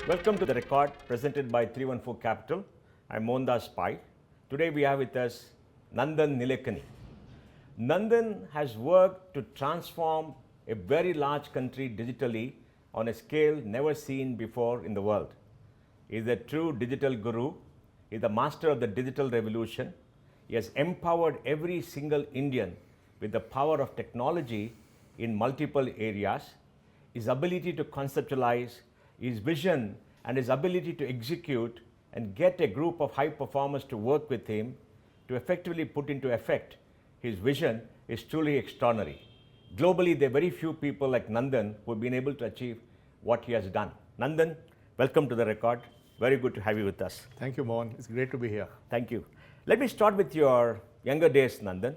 Welcome to the Record presented by 314 Capital. I'm Mohandas Pai. Today we have with us Nandan Nilekani. Nandan has worked to transform a very large country digitally on a scale never seen before in the world. He is a true digital guru. He is the master of the digital revolution. He has empowered every single Indian with the power of technology in multiple areas. His ability to conceptualize, his vision, and his ability to execute and get a group of high performers to work with him to effectively put into effect his vision is truly extraordinary. Globally, there are very few people like Nandan who have been able to achieve what he has done. Nandan, welcome to the Record. Very good to have you with us. Thank you, Mohan. It's great to be here. Thank you. Let me start with your younger days, Nandan.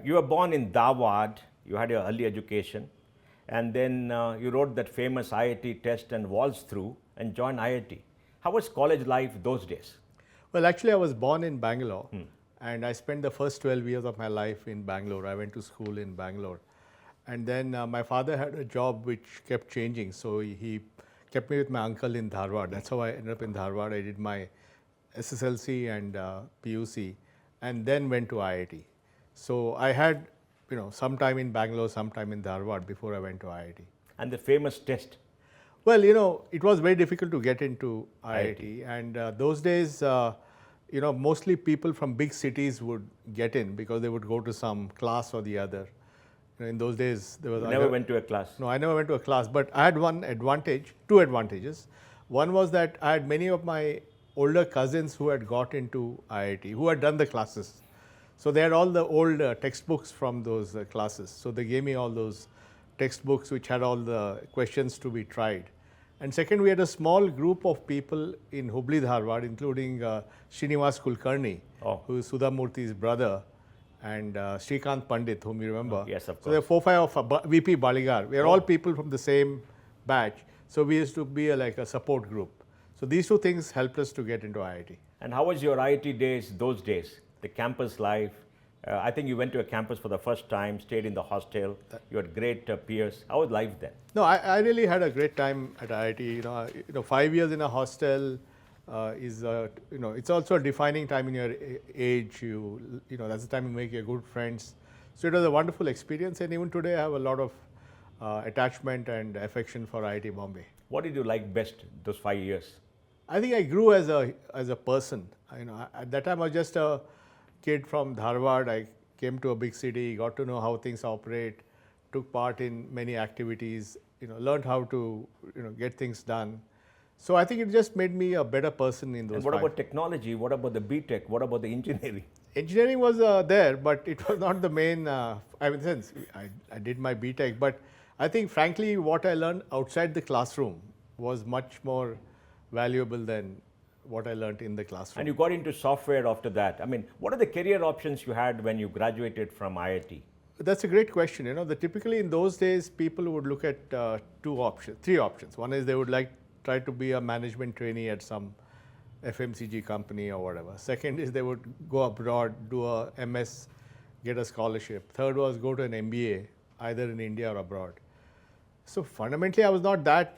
You were born in Dharwad. You had your early education. And then you wrote that famous IIT test and waltzed through and joined IIT. How was college life those days? Well, actually, I was born in Bangalore, and I spent the first 12 years of my life in Bangalore. I went to school in Bangalore. And then my father had a job which kept changing, so he kept me with my uncle in Dharwad. That's how I ended up in Dharwad. I did my SSLC and PUC, and then went to IIT. So I had, some time in Bangalore, some time in Dharwad before I went to IIT. And the famous test? Well, it was very difficult to get into IIT. And those days, mostly people from big cities would get in because they would go to some class or the other. In those days, there was... You never went to a class? No, I never went to a class, but I had two advantages. One was that I had many of my older cousins who had got into IIT, who had done the classes. So they had all the old textbooks from those classes. So they gave me all those textbooks which had all the questions to be tried. And second, we had a small group of people in Hubli, Dharwad, including Srinivas Kulkarni, who is Sudha Murthy's brother, and Srikant Pandit, whom you remember. Yes, of course. So there are 4-5 of VP Baligar. We are all people from the same batch. So we used to be like a support group. So these two things helped us to get into IIT. And how was your IIT days those days? The campus life? I think you went to a campus for the first time, stayed in the hostel. You had great peers. How was life then? No, I really had a great time at IIT. 5 years in a hostel is, it's also a defining time in your age. That's the time you make your good friends. So it was a wonderful experience, and even today I have a lot of attachment and affection for IIT Bombay. What did you like best those 5 years? I think I grew as a person. At that time I was just a kid from Dharwad. I came to a big city, got to know how things operate, took part in many activities, learned how to get things done. So I think it just made me a better person in those. And what about technology? What about the BTech? What about the engineering? Engineering was there, but it was not the main. Since I did my BTech, but I think frankly what I learned outside the classroom was much more valuable than what I learned in the classroom. And you got into software after that. What are the career options you had when you graduated from IIT? That's a great question. Typically in those days, people would look at three options. One is they would try to be a management trainee at some FMCG company or whatever. Second is they would go abroad, do a MS, get a scholarship. Third was go to an MBA, either in India or abroad. So fundamentally, I was not that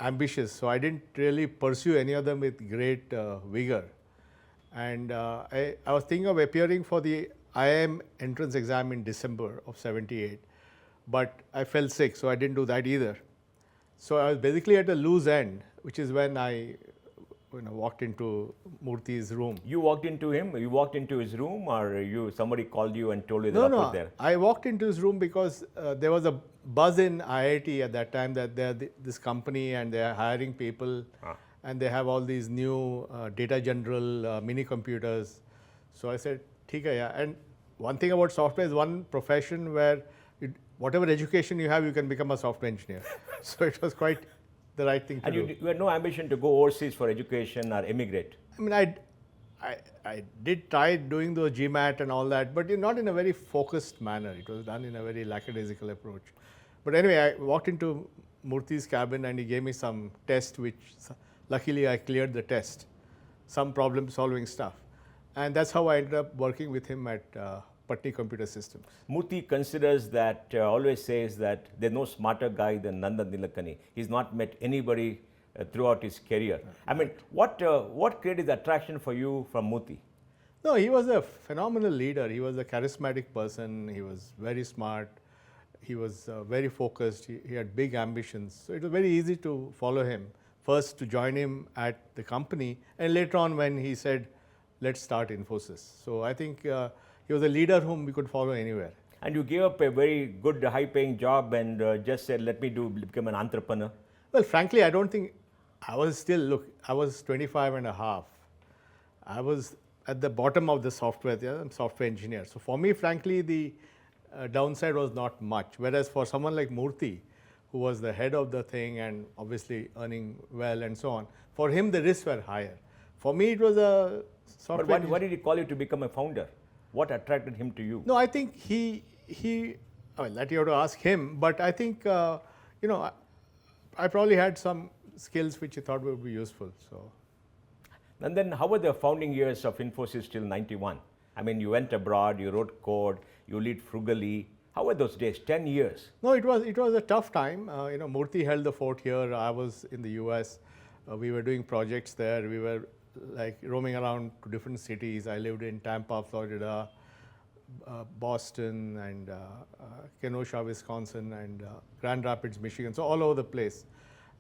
ambitious, so I didn't really pursue any of them with great vigor. And I was thinking of appearing for the IIM entrance exam in December of '78, but I fell sick, so I didn't do that either. So I was basically at a loose end, which is when I walked into Murthy's room. You walked into him? You walked into his room, or somebody called you and told you that I was there? I walked into his room because there was a buzz in IIT at that time that they're this company and they're hiring people, and they have all these new data general mini computers. So I said, "Theek hai, yeah." And one thing about software is one profession where whatever education you have, you can become a software engineer. So it was quite the right thing to do. And you had no ambition to go overseas for education or emigrate? I did try doing the GMAT and all that, but not in a very focused manner. It was done in a very lackadaisical approach. But anyway, I walked into Murthy's cabin and he gave me some test, which luckily I cleared the test, some problem solving stuff. And that's how I ended up working with him at Patni Computer Systems. Murthy considers that, always says that there's no smarter guy than Nandan Nilekani. He's not met anybody throughout his career. I mean, what created the attraction for you from Murthy? No, he was a phenomenal leader. He was a charismatic person. He was very smart. He was very focused. He had big ambitions. So it was very easy to follow him. First to join him at the company, and later on when he said, let's start Infosys. So I think he was a leader whom we could follow anywhere. And you gave up a very good, high-paying job and just said, let me become an entrepreneur. Well, frankly, I don't think I was still, look, I was 25 and a half. I was at the bottom of the software, I'm a software engineer. So for me, frankly, the downside was not much. Whereas for someone like Murthy, who was the head of the thing and obviously earning well and so on, for him the risks were higher. For me, it was a software. But why did he call you to become a founder? What attracted him to you? No, I think well, that you have to ask him, but I think, you know, I probably had some skills which he thought would be useful. So. And then how were the founding years of Infosys till 91? I mean, you went abroad, you wrote code, you lived frugally. How were those days, 10 years? No, it was a tough time. You know, Murthy held the fort here. I was in the US. We were doing projects there. We were like roaming around to different cities. I lived in Tampa, Florida, Boston, and Kenosha, Wisconsin, and Grand Rapids, Michigan. So all over the place.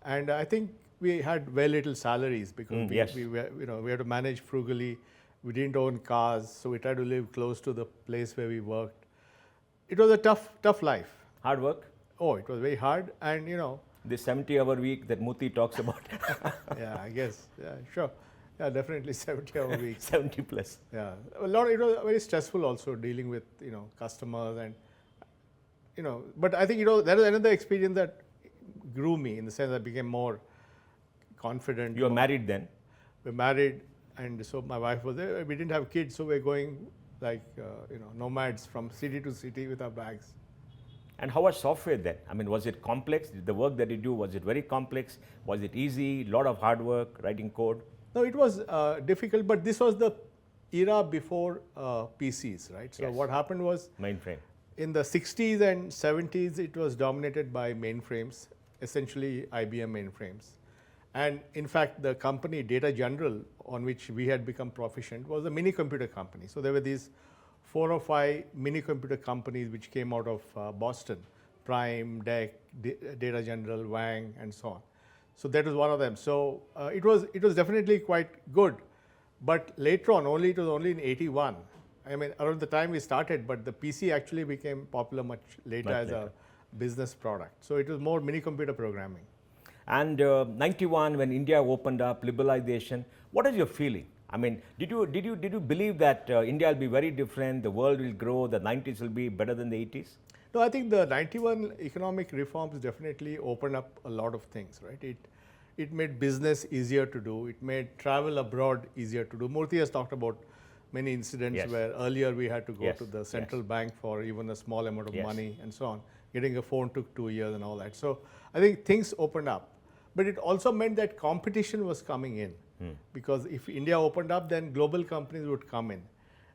And I think we had very little salaries because we were, you know, we had to manage frugally. We didn't own cars, so we tried to live close to the place where we worked. It was a tough life. Hard work? Oh, it was very hard, and you know. The 70-hour week that Murthy talks about. Yeah, I guess. Yeah, sure. Yeah, definitely 70-hour week. 70 plus. Yeah, a lot. It was very stressful also dealing with, you know, customers and, you know. But I think, you know, that was another experience that grew me in the sense I became more confident. You were married then? We're married, and so my wife was there. We didn't have kids, so we're going like you know, nomads from city to city with our bags. And how was software then? I mean, was it complex? The work that you do, was it very complex? Was it easy? A lot of hard work, writing code? No, it was difficult, but this was the era before PCs, right? So what happened was mainframe. In the 60s and 70s, it was dominated by mainframes, essentially IBM mainframes. And in fact, the company Data General, on which we had become proficient, was a mini computer company. So there were these 4 or 5 mini computer companies which came out of Boston: Prime, DEC, Data General, Wang, and so on. So that was one of them. So it was definitely quite good. But later on, it was only in 81. I mean, around the time we started, but the PC actually became popular much later as a business product. So it was more mini computer programming. And 91, when India opened up, liberalization, what is your feeling? I mean, did you believe that India will be very different, the world will grow, the 90s will be better than the 80s? No, I think the 91 economic reforms definitely opened up a lot of things, right? It made business easier to do. It made travel abroad easier to do. Murthy has talked about many incidents where earlier we had to go to the central bank for even a small amount of money and so on. Getting a phone took 2 years and all that. So I think things opened up. But it also meant that competition was coming in. Because if India opened up, then global companies would come in.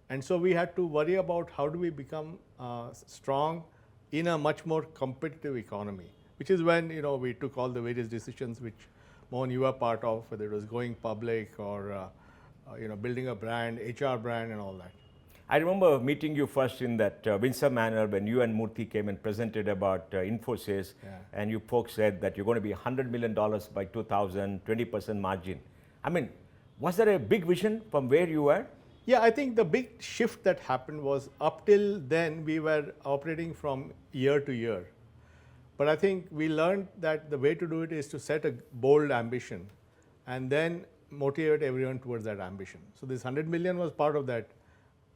And so we had to worry about how do we become strong in a much more competitive economy, which is when, you know, we took all the various decisions which, Mohan, you were part of, whether it was going public or you know, building a brand, HR brand and all that. I remember meeting you first in that Windsor Manor when you and Murthy came and presented about Infosys, and you folks said that you're going to be $100 million by 2000, 20% margin. I mean, was there a big vision from where you were? Yeah, I think the big shift that happened was up till then we were operating from year to year. But I think we learned that the way to do it is to set a bold ambition and then motivate everyone towards that ambition. So this 100 million was part of that,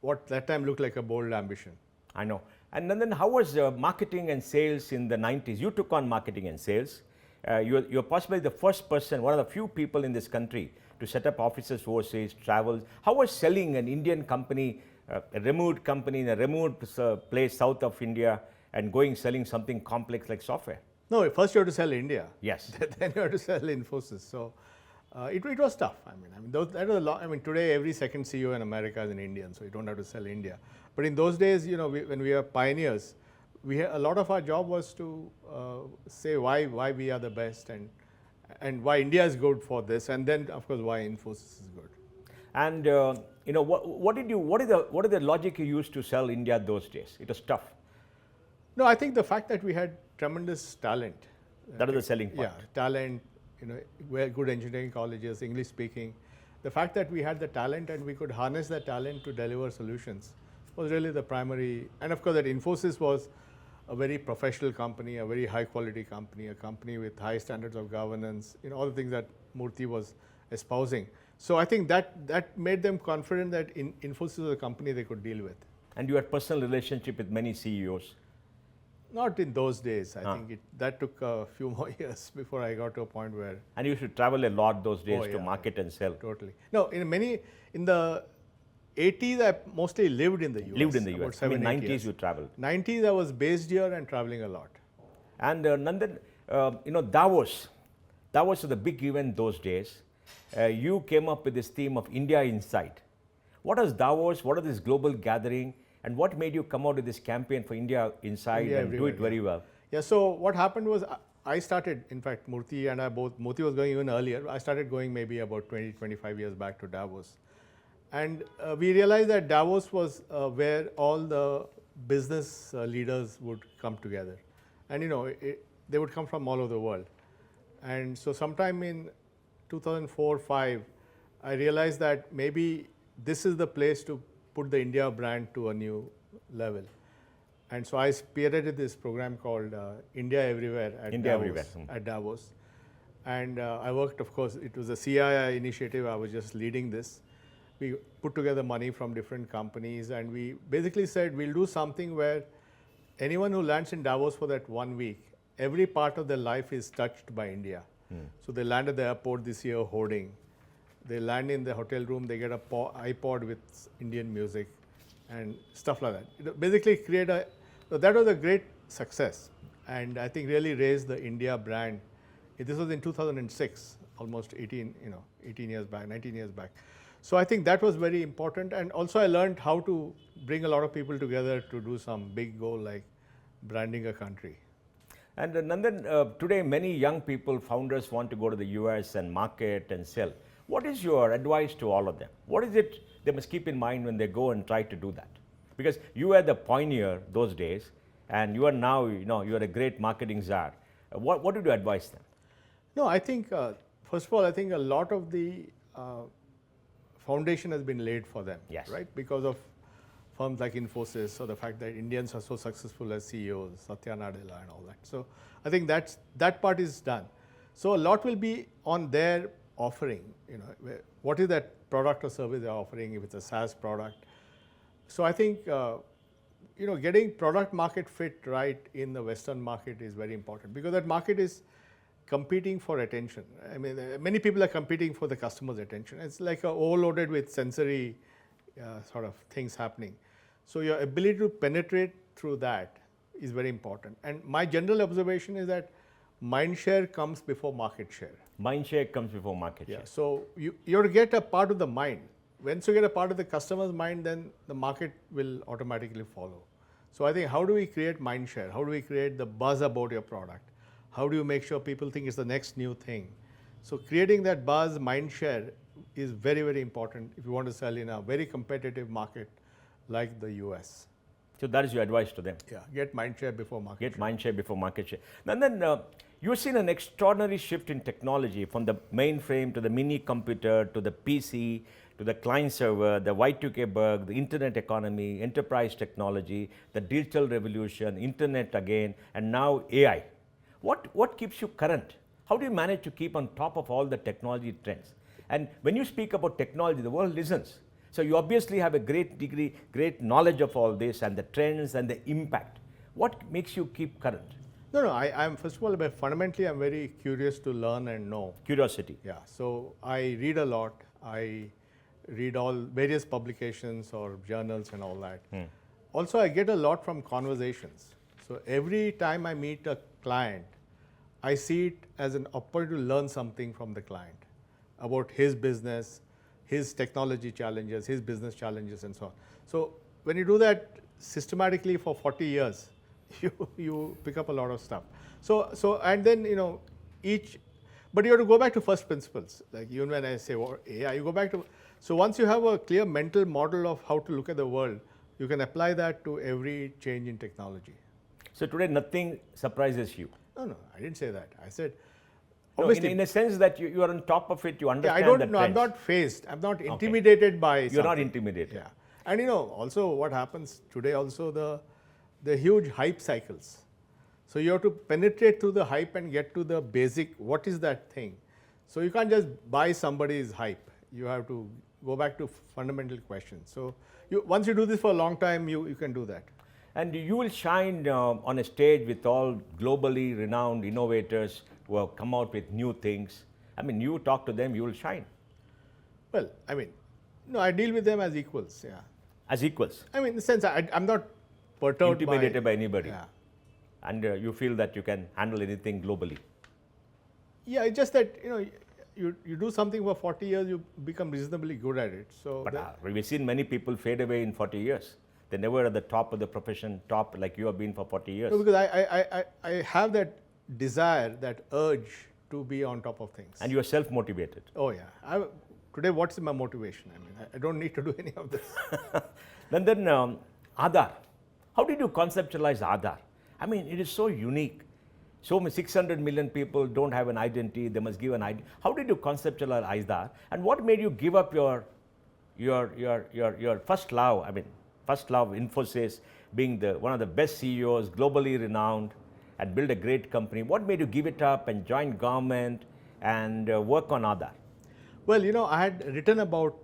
what that time looked like a bold ambition. I know. And then how was marketing and sales in the 90s? You took on marketing and sales. You're possibly the first person, one of the few people in this country to set up offices overseas, travel. How was selling an Indian company, a remote company in a remote place south of India, and selling something complex like software? No, first you have to sell India. Yes. Then you have to sell Infosys. So it was tough. I mean, that was a lot. I mean, today every second CEO in America is an Indian, so you don't have to sell India. But in those days, you know, when we were pioneers, a lot of our job was to say why we are the best and and why India is good for this, and then of course why Infosys is good. And what is the logic you used to sell India those days? It was tough. No, I think the fact that we had tremendous talent. That is the selling part. Yeah, talent, very good engineering colleges, English speaking. The fact that we had the talent and we could harness that talent to deliver solutions was really the primary. And of course, that Infosys was a very professional company, a very high quality company, a company with high standards of governance, all the things that Murthy was espousing. So I think that made them confident that Infosys was a company they could deal with. And you had personal relationship with many CEOs. Not in those days. I think that took a few more years before I got to a point where. And you should travel a lot those days to market and sell. Totally. No, in the 80s, I mostly lived in the US. Lived in the US. In the 90s years. you traveled. 90s, I was based here and traveling a lot. And Nandan, Davos was the big event those days. You came up with this theme of India Insight. What is Davos? What is this global gathering? And what made you come out with this campaign for India Insight and do it very well? Yeah, so what happened was I started, in fact, Murthy and I both, Murthy was going even earlier. I started going maybe about 20, 25 years back to Davos. And we realized that Davos was where all the business leaders would come together. And they would come from all over the world. And so sometime in 2004-05, I realized that maybe this is the place to put the India brand to a new level. And so I spearheaded this program called India Everywhere at Davos. And I worked, of course, it was a CII initiative. I was just leading this. We put together money from different companies, and we basically said we'll do something where anyone who lands in Davos for that 1 week, every part of their life is touched by India. So they land at the airport this year hoarding. They land in the hotel room, they get a iPod with Indian music and stuff like that. Basically so that was a great success, and I think really raised the India brand. This was in 2006, almost 18 years back, 19 years back. So I think that was very important, and also I learned how to bring a lot of people together to do some big goal like branding a country. And Nandan, today many young people, founders want to go to the US and market and sell. What is your advice to all of them? What is it they must keep in mind when they go and try to do that? Because you were the pioneer those days, and you are now, you are a great marketing czar. What would you advise them? No, I think, first of all, I think a lot of the foundation has been laid for them, yes, right? Because of firms like Infosys, or the fact that Indians are so successful as CEOs, Satya Nadella and all that. So I think that part is done. So a lot will be on their offering, what is that product or service they're offering, if it's a SaaS product. So I think, getting product market fit right in the Western market is very important, because that market is competing for attention. I mean, many people are competing for the customer's attention. It's like overloaded with sensory sort of things happening. So your ability to penetrate through that is very important. And my general observation is that mind share comes before market share. Mind share comes before market share. So you have to get a part of the mind. Once you get a part of the customer's mind, then the market will automatically follow. So I think, how do we create mind share? How do we create the buzz about your product? How do you make sure people think it's the next new thing? So creating that buzz, mind share is very, very important if you want to sell in a very competitive market like the US. So that is your advice to them? Yeah, get mind share before market share. Get mind share before market share. And then you've seen an extraordinary shift in technology, from the mainframe to the mini computer to the PC to the client server, the Y2K bug, the internet economy, enterprise technology, the digital revolution, internet again, and now AI. What keeps you current? How do you manage to keep on top of all the technology trends? And when you speak about technology, the world listens. So you obviously have a great knowledge of all this and the trends and the impact. What makes you keep current? No, I'm first of all, fundamentally, I'm very curious to learn and know. Curiosity. Yeah, so I read a lot. I read all various publications or journals and all that. Also, I get a lot from conversations. So every time I meet a client, I see it as an opportunity to learn something from the client about his business, his technology challenges, his business challenges, and so on. So when you do that systematically for 40 years, you pick up a lot of stuff. So and then But you have to go back to first principles. Like even when I say AI, you go back to, so once you have a clear mental model of how to look at the world, you can apply that to every change in technology. So today nothing surprises you. No, I didn't say that. I said, No, obviously, in a sense that you are on top of it, you yeah, understand I don't the know, I'm trends. not phased, I'm not intimidated by You're not something. intimidated. Yeah. And also what happens today also, the huge hype cycles. So you have to penetrate through the hype and get to the basic, what is that thing? So you can't just buy somebody's hype. You have to go back to fundamental questions. So once you do this for a long time, you can do that. And you will shine on a stage with all globally renowned innovators who have come out with new things. I mean, you talk to them, you will shine. Well, I mean, no, I deal with them as equals, yeah. As equals. I mean, in the sense, I'm not perturbed Intimidated by anybody. Yeah. And you feel that you can handle anything globally. Yeah, it's just that, you do something for 40 years, you become reasonably good at it. So But we've seen many people fade away in 40 years. They never at the top of the profession, top like you have been for 40 years. no, because I have that desire, that urge to be on top of things. And you are self-motivated. Oh yeah. Today, what's my motivation? I mean, I don't need to do any of this. Then Aadhaar. How did you conceptualize Aadhaar? I mean, it is so unique. So many 600 million people don't have an identity. They must give an ID. How did you conceptualize Aadhaar? And what made you give up your first love? I mean, first love, Infosys, being one of the best CEOs, globally renowned, and build a great company. What made you give it up and join government and work on Aadhaar? Well, I had written about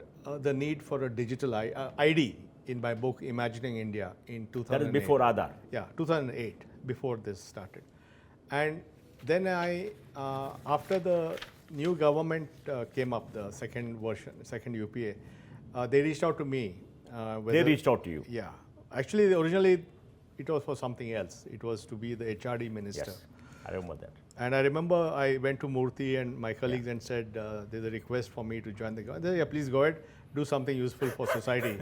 the need for a digital ID in my book Imagining India in 2008. That is before Aadhaar. Yeah, 2008, before this started. And then after the new government came up, the second version, second UPA, they reached out to me. They reached out to you. Yeah. Actually, originally it was for something else. It was to be the HRD minister. Yes, I remember that. And I remember I went to Murthy and my colleagues and said, there's a request for me to join the government. They said, yeah, please go ahead, do something useful for society.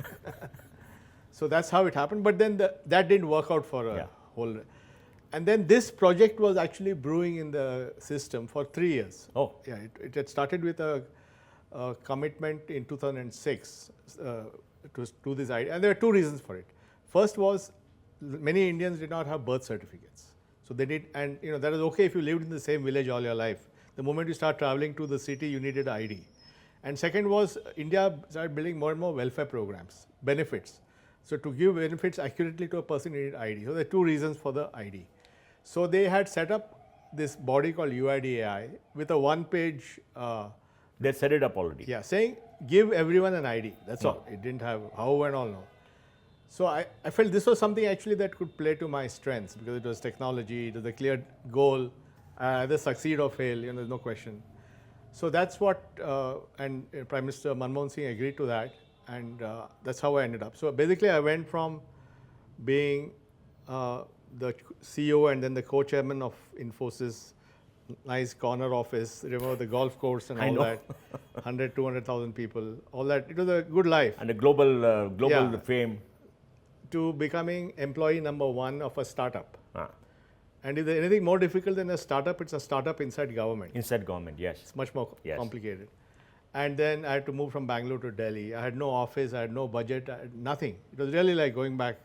So that's how it happened. But then that didn't work out for a whole. And then this project was actually brewing in the system for 3 years. Oh. Yeah, it had started with a commitment in 2006 to do this idea. And there are two reasons for it. First was many Indians did not have birth certificates. So they did, and that is okay if you lived in the same village all your life. The moment you start traveling to the city, you needed an ID. And second was India started building more and more welfare programs, benefits. So to give benefits accurately to a person, you need ID. So there are two reasons for the ID. So they had set up this body called UIDAI with a one-page. They set it up already. Yeah, saying give everyone an ID. That's all. It didn't have how and all, no. So I felt this was something actually that could play to my strengths because it was technology, it was a clear goal, either succeed or fail, there's no question. So that's what, and Prime Minister Manmohan Singh agreed to that, and that's how I ended up. So basically I went from being the CEO and then the co-chairman of Infosys, nice corner office, remember the golf course and all that, 100, 200,000 people, all that. It was a good life. And a global fame. To becoming employee number 1 of a startup. And is there anything more difficult than a startup? It's a startup inside government. Inside government, yes. It's much more complicated. And then I had to move from Bangalore to Delhi. I had no office, I had no budget, I had nothing. It was really like going back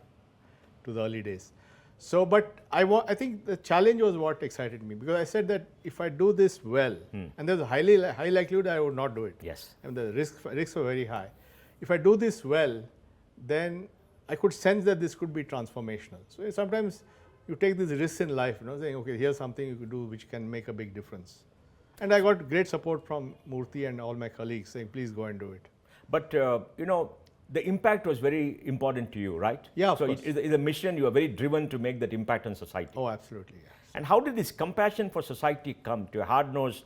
to the early days. So, but I think the challenge was what excited me because I said that if I do this well, and there's a high likelihood I would not do it. Yes. And the risks were very high. If I do this well, then I could sense that this could be transformational. So sometimes you take these risks in life, saying, okay, here's something you could do which can make a big difference. And I got great support from Murthy and all my colleagues saying, please go and do it. But, the impact was very important to you, right? Yeah, of so course. it is a mission, you are very driven to make that impact on society. Oh, absolutely, yes. And how did this compassion for society come to a hard-nosed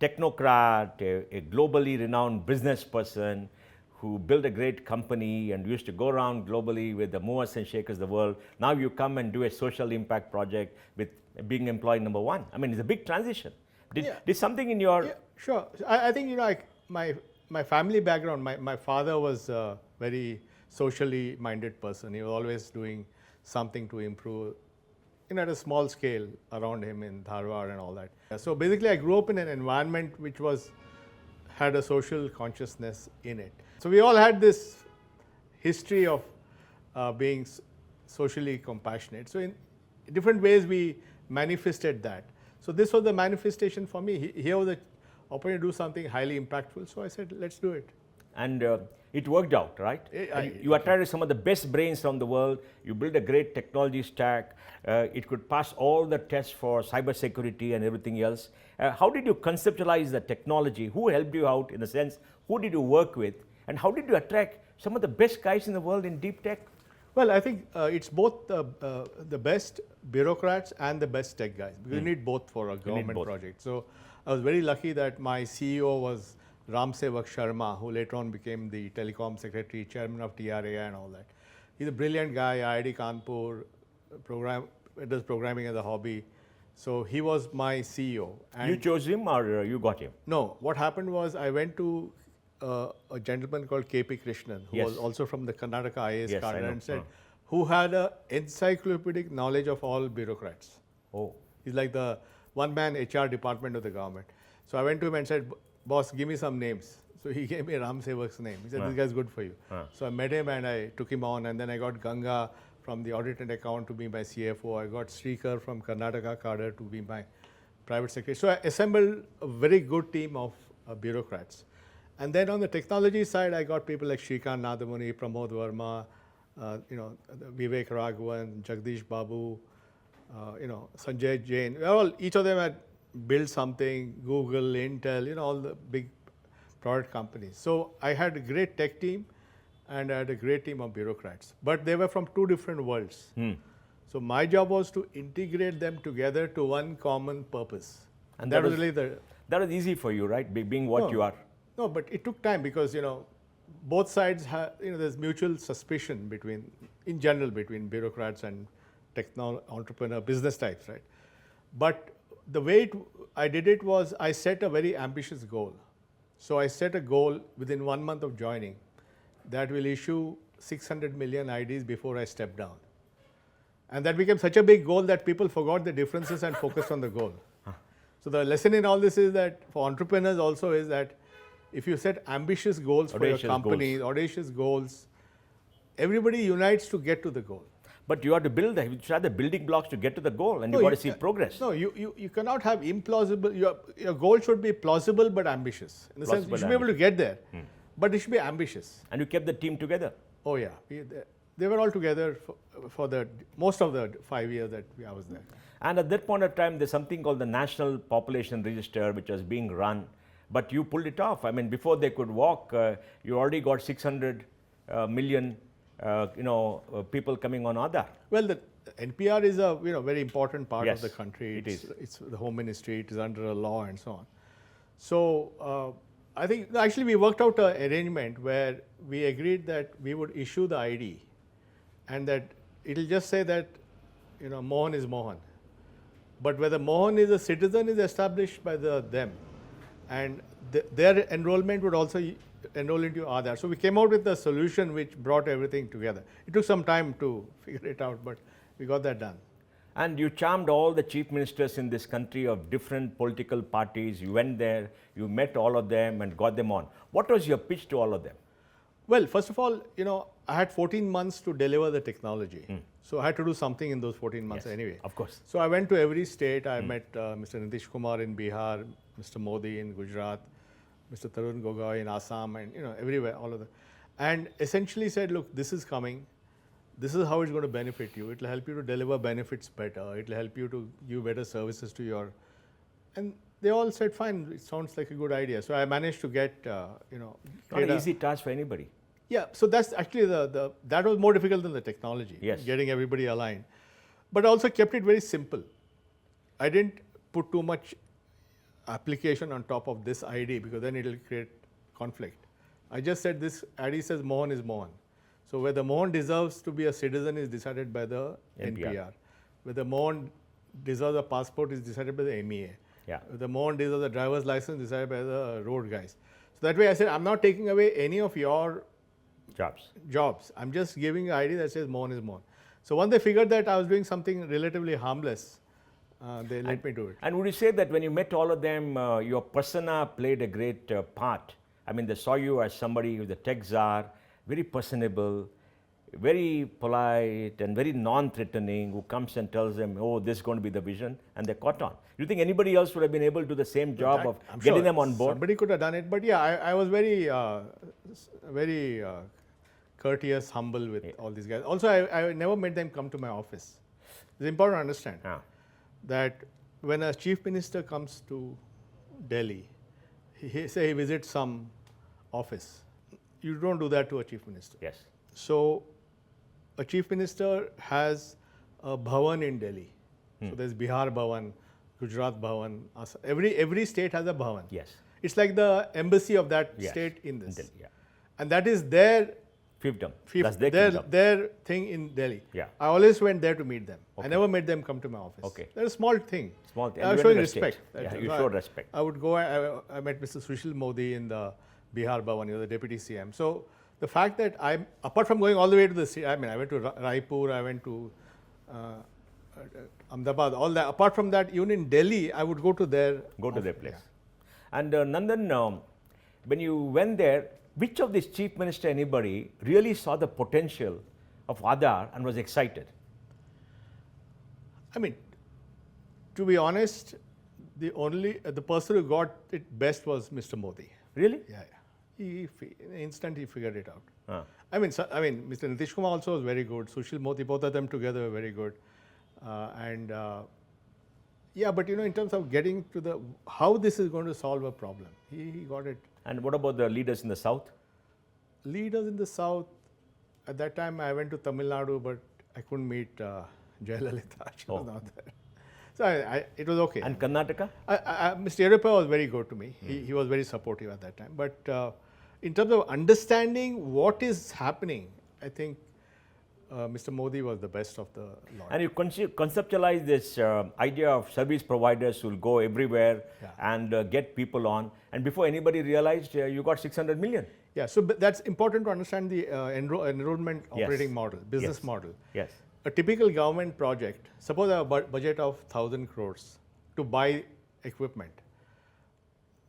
technocrat, a globally renowned business person who built a great company and used to go around globally with the movers and shakers of the world? Now you come and do a social impact project with being employee number 1. I mean, it's a big transition. Did something in your... Yeah, sure. I think, my family background, my father was a very socially minded person. He was always doing something to improve. at a small scale around him in Dharwad and all that. So basically, I grew up in an environment which had a social consciousness in it. So we all had this history of being socially compassionate. So in different ways, we manifested that. So this was the manifestation for me. Here was the opportunity to do something highly impactful. So I said, let's do it. And it worked out, right? You attracted some of the best brains from the world. You built a great technology stack. It could pass all the tests for cybersecurity and everything else. How did you conceptualize the technology? Who helped you out in the sense? Who did you work with? And how did you attract some of the best guys in the world in deep tech? Well, I think it's both the best bureaucrats and the best tech guys, because you need both for a government project. So I was very lucky that my CEO was Ram Sevak Sharma, who later on became the telecom secretary, chairman of TRAI and all that. He's a brilliant guy, IIT Kanpur, does programming as a hobby. So he was my CEO. And you chose him or you got him? No, what happened was I went to a gentleman called K.P. Krishnan, who was also from the Karnataka IAS cadre, and said, who had an encyclopedic knowledge of all bureaucrats. Oh. He's like the one-man HR department of the government. So I went to him and said, boss, give me some names. So he gave me Ram Sevak's name. He said, this guy's good for you. So I met him and I took him on, and then I got Ganga from the audit and account to be my CFO. I got Srikar from Karnataka cadre to be my private secretary. So I assembled a very good team of bureaucrats. And then on the technology side, I got people like Shrikant Nadamuni, Pramod Verma, Vivek Raghavan, Jagdish Babu, Sanjay Jain. Each of them had built something, Google, Intel, all the big product companies. So I had a great tech team and I had a great team of bureaucrats. But they were from two different worlds. So my job was to integrate them together to one common purpose. And that was really that was easy for you, right? Being what you are. No, but it took time because, both sides have, there's mutual suspicion in general between bureaucrats and entrepreneur business types, right? But the way I did it was I set a very ambitious goal. So I set a goal within 1 month of joining that will issue 600 million IDs before I step down. And that became such a big goal that people forgot the differences and focused on the goal. So the lesson in all this is that for entrepreneurs also is that if you set ambitious goals for your company, audacious goals, everybody unites to get to the goal. But you have to build the building blocks to get to the goal, and you got to see progress. No, you cannot have implausible. Your goal should be plausible but ambitious. In the sense, you should be able to get there, but it should be ambitious. And you kept the team together. Oh yeah, they were all together for most of the 5 years that I was there. And at that point of time, there's something called the National Population Register, which was being run. But you pulled it off. I mean, before they could walk, you already got 600 million, people coming on Aadhaar. Well, the NPR is a very important part of the country. It is. It's the Home Ministry. It is under a law and so on. So I think actually we worked out an arrangement where we agreed that we would issue the ID, and that it'll just say that Mohan is Mohan, but whether Mohan is a citizen is established by them. And their enrollment would also enroll into Aadhaar. So we came out with a solution which brought everything together. It took some time to figure it out, but we got that done. And you charmed all the chief ministers in this country of different political parties. You went there, you met all of them and got them on. What was your pitch to all of them? Well, first of all, I had 14 months to deliver the technology. So I had to do something in those 14 months anyway. Of course. So I went to every state. I met Mr. Nitish Kumar in Bihar, Mr. Modi in Gujarat, Mr. Tarun Gogoi in Assam, and everywhere, all of them. And essentially said, look, this is coming. This is how it's going to benefit you. It will help you to deliver benefits better. It will help you to give better services to your... And they all said, fine, it sounds like a good idea. So I managed to get, Not an easy task for anybody. Yeah, so that's actually that was more difficult than the technology, getting everybody aligned. But I also kept it very simple. I didn't put too much application on top of this ID because then it will create conflict. I just said this ID says Mohan is Mohan. So whether Mohan deserves to be a citizen is decided by the NPR. Whether Mohan deserves a passport is decided by the MEA. Whether Mohan deserves a driver's license is decided by the road guys. So that way I said, I'm not taking away any of your jobs. I'm just giving an ID that says Mohan is Mohan. So once they figured that I was doing something relatively harmless, they let me do it. And would you say that when you met all of them, your persona played a great part? I mean, they saw you as somebody who's a tech czar, very personable, very polite and very non-threatening, who comes and tells them, oh, this is going to be the vision, and they caught on. Do you think anybody else would have been able to do the same job of I'm getting sure them on board? Somebody could have done it, but yeah, I was very courteous, humble with all these guys. Also, I never made them come to my office. It's important to understand that when a chief minister comes to Delhi, say he visits some office, you don't do that to a chief minister. Yes. So a chief minister has a bhavan in Delhi. So there's Bihar Bhavan, Gujarat Bhavan. Every state has a bhavan. Yes. It's like the embassy of that Yes. state in this. Delhi, yeah. And that is their Fiefdom. That's their their, kingdom. their thing in Delhi. Yeah. I always went there to meet them. Okay. I never made them come to my office. Okay. That's a small thing. Small thing. I And was you went showing to the state. respect. Yeah, That's you why showed respect. I would go, I met Mr. Sushil Modi in the Bihar Bhavan, he was the deputy CM. So the fact that apart from going all the way to the city, I mean, I went to Raipur, I went to Ahmedabad, all that. Apart from that, even in Delhi, I would go to their Place. And Nandan, when you went there, which of these chief minister, anybody, really saw the potential of Aadhaar and was excited? I mean, to be honest, the person who got it best was Mr. Modi. Really? Yeah. In an instant he figured it out. Ah. I mean, Mr. Nitish Kumar also was very good. Sushil Modi, both of them together were very good. Yeah, but in terms of getting to how this is going to solve a problem, he got it. And what about the leaders in the south? Leaders in the south, at that time I went to Tamil Nadu, but I couldn't meet Jayalalitha. She was not there. So it was okay. And Karnataka? Mr. Yeruppa was very good to me. He was very supportive at that time. But in terms of understanding what is happening, I think Mr. Modi was the best of the lot. And you conceptualize this idea of service providers who will go everywhere and get people on. And before anybody realized, you got 600 million. Yeah, so that's important to understand the enrollment operating model, business model. Yes. A typical government project, suppose I have a budget of 1,000 crores to buy equipment.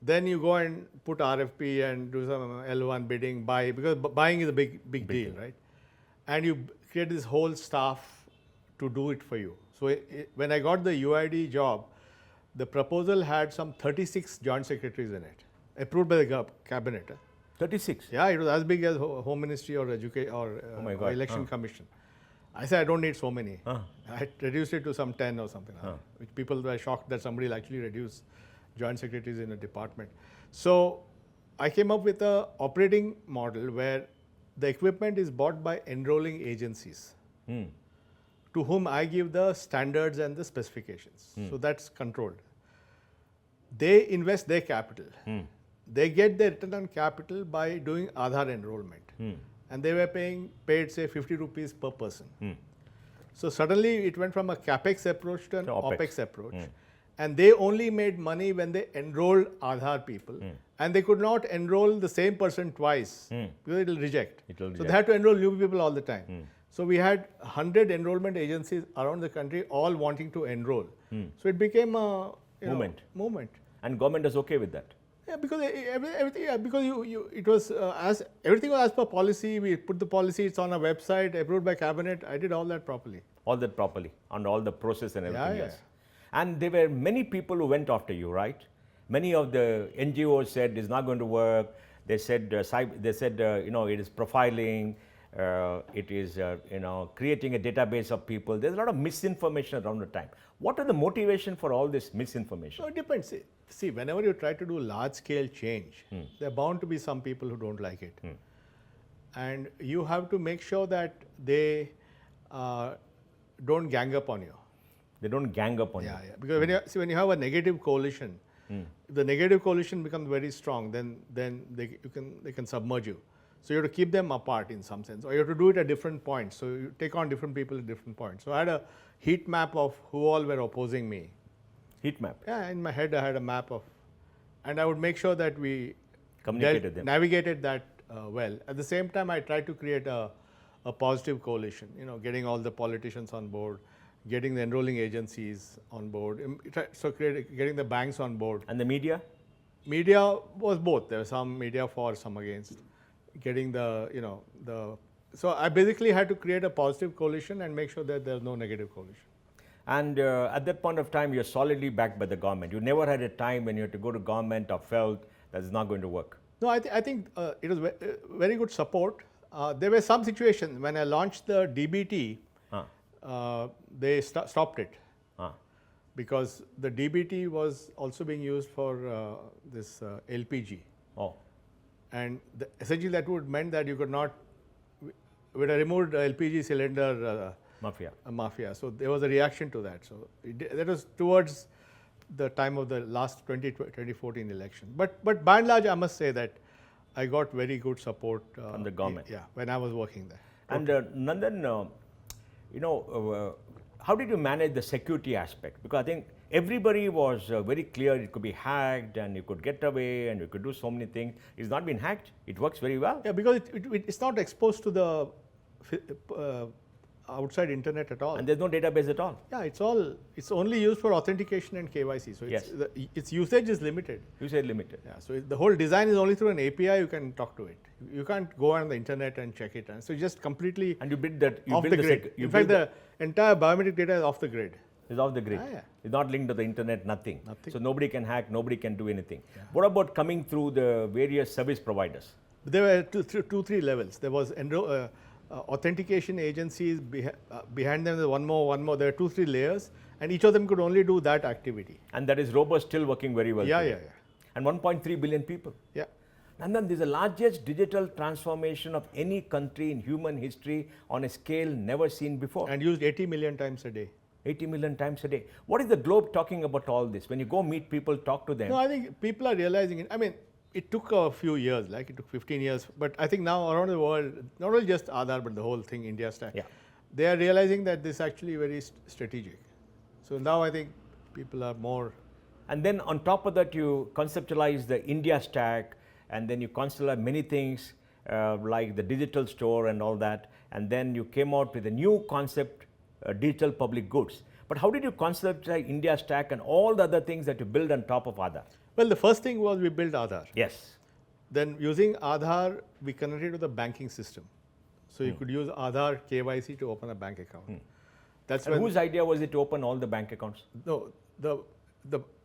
Then you go and put RFP and do some L1 bidding, because buying is a big deal, right? And you create this whole staff to do it for you. So when I got the UID job, the proposal had some 36 joint secretaries in it, approved by the cabinet. 36? Yeah, it was as big as Home Ministry or Election Commission. I said, I don't need so many. I reduced it to some 10 or something, which people were shocked that somebody will actually reduce joint secretaries in a department. So I came up with an operating model where the equipment is bought by enrolling agencies to whom I give the standards and the specifications. So that's controlled. They invest their capital. They get their return on capital by doing Aadhaar enrollment. And they were paid say 50 rupees per person. So suddenly it went from a capex approach to an opex approach. And they only made money when they enrolled Aadhaar people. And they could not enroll the same person twice because it will reject. So they had to enroll new people all the time. So we had 100 enrollment agencies around the country all wanting to enroll. So it became a movement. And government is okay with that? Yeah, because it was everything was as per policy. We put the policy, it's on a website, approved by cabinet. I did all that properly. All that properly, and all the process and everything else. Yeah. And there were many people who went after you, right? Many of the NGOs said it's not going to work. They said it is profiling. It is creating a database of people. There's a lot of misinformation around the time. What are the motivation for all this misinformation? So it depends. See, whenever you try to do large-scale change, there are bound to be some people who don't like it. And you have to make sure that they don't gang up on you. They don't gang up on you. Yeah. Because when you have a negative coalition, if the negative coalition becomes very strong, then they can submerge you. So you have to keep them apart in some sense, or you have to do it at different points. So you take on different people at different points. So I had a heat map of who all were opposing me. Heat map? Yeah, in my head I had a map of, and I would make sure that we navigated that well. At the same time, I tried to create a a positive coalition, getting all the politicians on board, getting the enrolling agencies on board, getting the banks on board. And the media? Media was both. There was some media for, some against. Getting so I basically had to create a positive coalition and make sure that there's no negative coalition. And at that point of time, you're solidly backed by the government. You never had a time when you had to go to government or felt that it's not going to work. No, I think it was very good support. There were some situations when I launched the DBT, they stopped it because the DBT was also being used for this LPG. Oh. And essentially that would meant that you could not, would have removed LPG cylinder mafia. So there was a reaction to that. So that was towards the time of the last 2014 election. But by and large, I must say that I got very good support from the government. Yeah, when I was working there. And Nandan, how did you manage the security aspect? Because I think everybody was very clear it could be hacked and you could get away and you could do so many things. It's not been hacked. It works very well. Yeah, because it's not exposed to the outside internet at all. And there's no database at all. Yeah, it's only used for authentication and KYC. So Yes. its usage is limited. Usage limited. Yeah, so the whole design is only through an API you can talk to it. You can't go on the internet and check it. And so just completely And you build that. You off build the grid. In fact, the entire biometric data is off the grid. It's off the grid. Yeah. It's not linked to the internet, nothing. Nothing. So nobody can hack, nobody can do anything. What about coming through the various service providers? There were three levels. There was authentication agencies behind them. There's one more. There are 2-3 layers, and each of them could only do that activity. And that is robust, still working very well. Yeah. And 1.3 billion people. Yeah. Nandan, this is the largest digital transformation of any country in human history on a scale never seen before. And used 80 million times a day. 80 million times a day. What is the globe talking about all this? When you go meet people, talk to them. No, I think people are realizing it. I mean, it took a few years, like it took 15 years. But I think now around the world, not only just Aadhaar, but the whole thing, India stack, they are realizing that this is actually very strategic. So now I think people are more. And then on top of that, you conceptualize the India stack, and then you conceptualize many things like the digital store and all that. And then you came out with a new concept, digital public goods. But how did you conceptualize India stack and all the other things that you build on top of Aadhaar? Well, the first thing was we built Aadhaar. Yes. Then using Aadhaar, we connected to the banking system. So you could use Aadhaar KYC to open a bank account. That's And whose idea was it to open all the bank accounts? No, the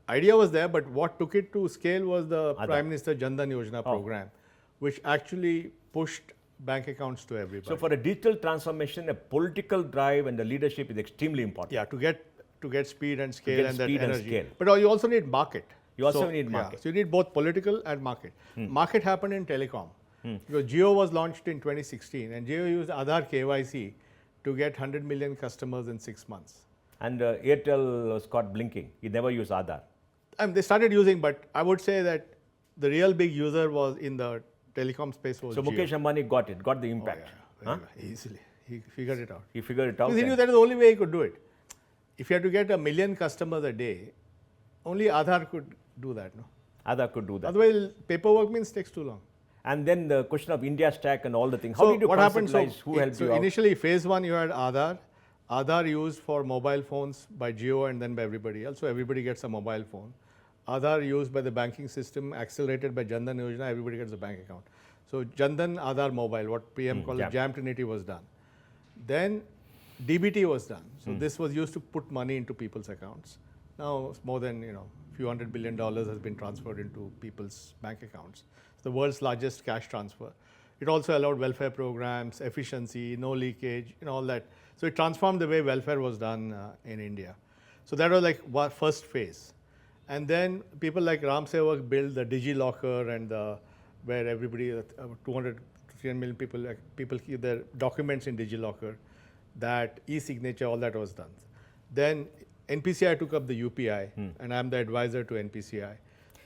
idea was there, but what took it to scale was the Aadhaar. Prime Minister Jan Dhan Yojana program, which actually pushed bank accounts to everybody. So for a digital transformation, a political drive and the leadership is extremely important. Yeah, to get speed and scale and that speed and energy. scale. But you also need market. You also need market. So you need both political and market. Market happened in telecom. Because Jio was launched in 2016 and Jio used Aadhaar KYC to get 100 million customers in 6 months. And Airtel was caught blinking. He never used Aadhaar. They started using, but I would say that the real big user was in the telecom space was So Jio. Mukesh Ambani got the impact. Easily. He figured it out. He figured it out. Because he knew that is the only way he could do it. If you had to get 1 million customers a day, only Aadhaar could do that. No? Aadhaar could do that. Otherwise, paperwork takes too long. And then the question of India stack and all the things. How So did you what happened? conceptualize? Who helped you out? Initially, phase 1, you had Aadhaar. Aadhaar used for mobile phones by Jio and then by everybody else. So everybody gets a mobile phone. Aadhaar used by the banking system, accelerated by Jan Dhan Yojana, everybody gets a bank account. So Jan Dhan Aadhaar Mobile, what PM called the Jam Trinity, was done. Then DBT was done. So this was used to put money into people's accounts. Now more than few $100 billion has been transferred into people's bank accounts. It's the world's largest cash transfer. It also allowed welfare programs, efficiency, no leakage, all that. So it transformed the way welfare was done in India. So that was like first phase. And then people like Ram Sevak built the DigiLocker and where everybody, 200 to 300 million people keep their documents in DigiLocker. That e-signature, all that was done. Then NPCI took up the UPI, and I'm the advisor to NPCI.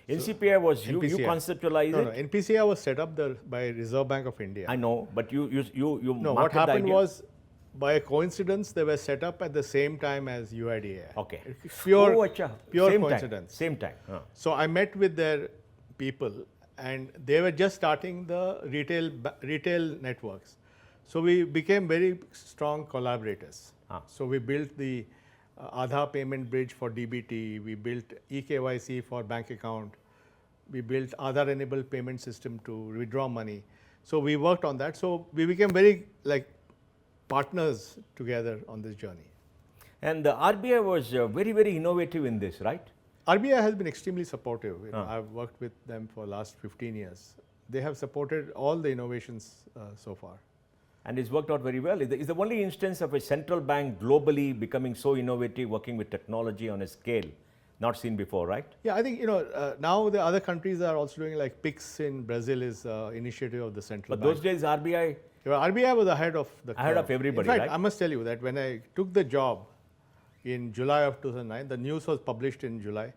NCPI was you conceptualized No, it? NPCI was set up by Reserve Bank of India. I know, but you No, what happened was, by a coincidence, they were set up at the same time as UIDAI. Okay. Pure Same coincidence. Same time. So I met with their people, and they were just starting the retail networks. So we became very strong collaborators. Ah. So we built the Aadhaar payment bridge for DBT. We built eKYC for bank account. We built Aadhaar enabled payment system to withdraw money. So we worked on that. So we became very like partners together on this journey. And the RBI was very, very innovative in this, right? RBI has been extremely supportive. I've worked with them for last 15 years. They have supported all the innovations so far. And it's worked out very well. It's the only instance of a central bank globally becoming so innovative, working with technology on a scale not seen before, right? Yeah, I think now the other countries are also doing like PIX in Brazil is initiative of the central But bank. those days RBI RBI was ahead of the ahead curve. of everybody, In fact, right? I must tell you that when I took the job in July of 2009, the news was published in July.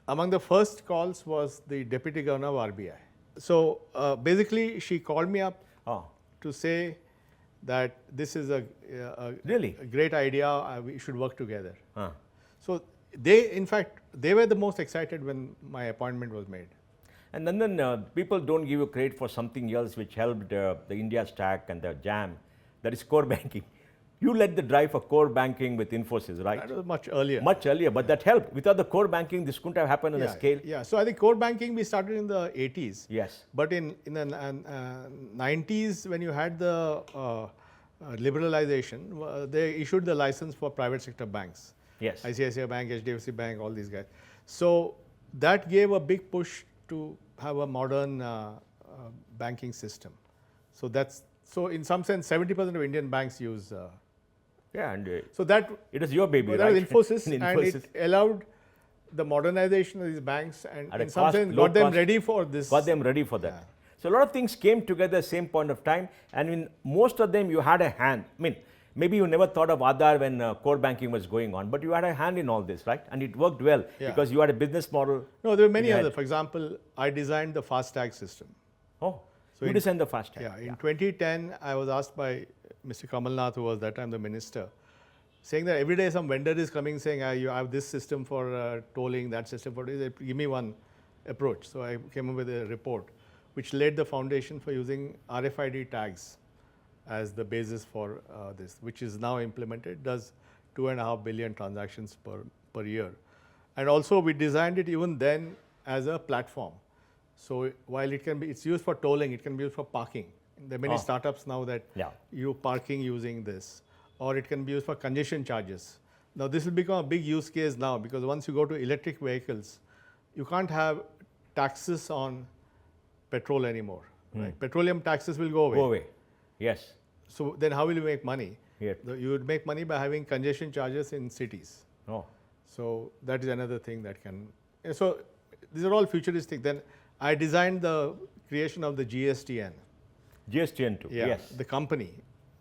Among the first calls was the deputy governor of RBI. So basically, she called me up Oh, to say that this is a really? great idea. We should work together. Ah. So they, in fact, they were the most excited when my appointment was made. And then people don't give you credit for something else which helped the India stack and the jam, that is core banking. You led the drive for core banking with Infosys, right? That was much earlier. Much earlier, but that helped. Without the core banking, this couldn't have happened on a scale. Yeah, so I think core banking we started in the 80s. Yes. But in the 90s, when you had the liberalization, they issued the license for private sector banks. Yes. ICICI Bank, HDFC Bank, all these guys. So that gave a big push to have a modern banking system. So in some sense, 70% of Indian banks use. Yeah, and So that it is your baby, that right? was Infosys, In and it allowed the modernization of these banks, and At a in some cost, sense low got them cost. ready for this. Got them ready for that. Yeah. So a lot of things came together same point of time, and in most of them you had a hand. I mean, maybe you never thought of Aadhaar when core banking was going on, but you had a hand in all this, right? And it worked well Yeah. because you had a business model. No, there were many You had- other. For example, I designed the FASTag system. Oh, So you in- designed the FASTag. Yeah, in 2010, I was asked by Mr. Kamal Nath, who was that time the minister, saying that every day some vendor is coming saying, you have this system for tolling, that system for this. Give me one approach. So I came up with a report which laid the foundation for using RFID tags as the basis for this, which is now implemented, does 2.5 billion transactions per year. And also we designed it even then as a platform. So while it's used for tolling, it can be used for parking. There are many startups now that you parking using this, or it can be used for congestion charges. Now this will become a big use case now, because once you go to electric vehicles, you can't have taxes on petrol anymore. Right? Petroleum taxes will go away. Go away. Yes. So then how will you make money? Yeah. You would make money by having congestion charges in cities. Oh. So that is another thing that can. So these are all futuristic. Then I designed the creation of the GSTN. GSTN too. Yeah, Yes. the company.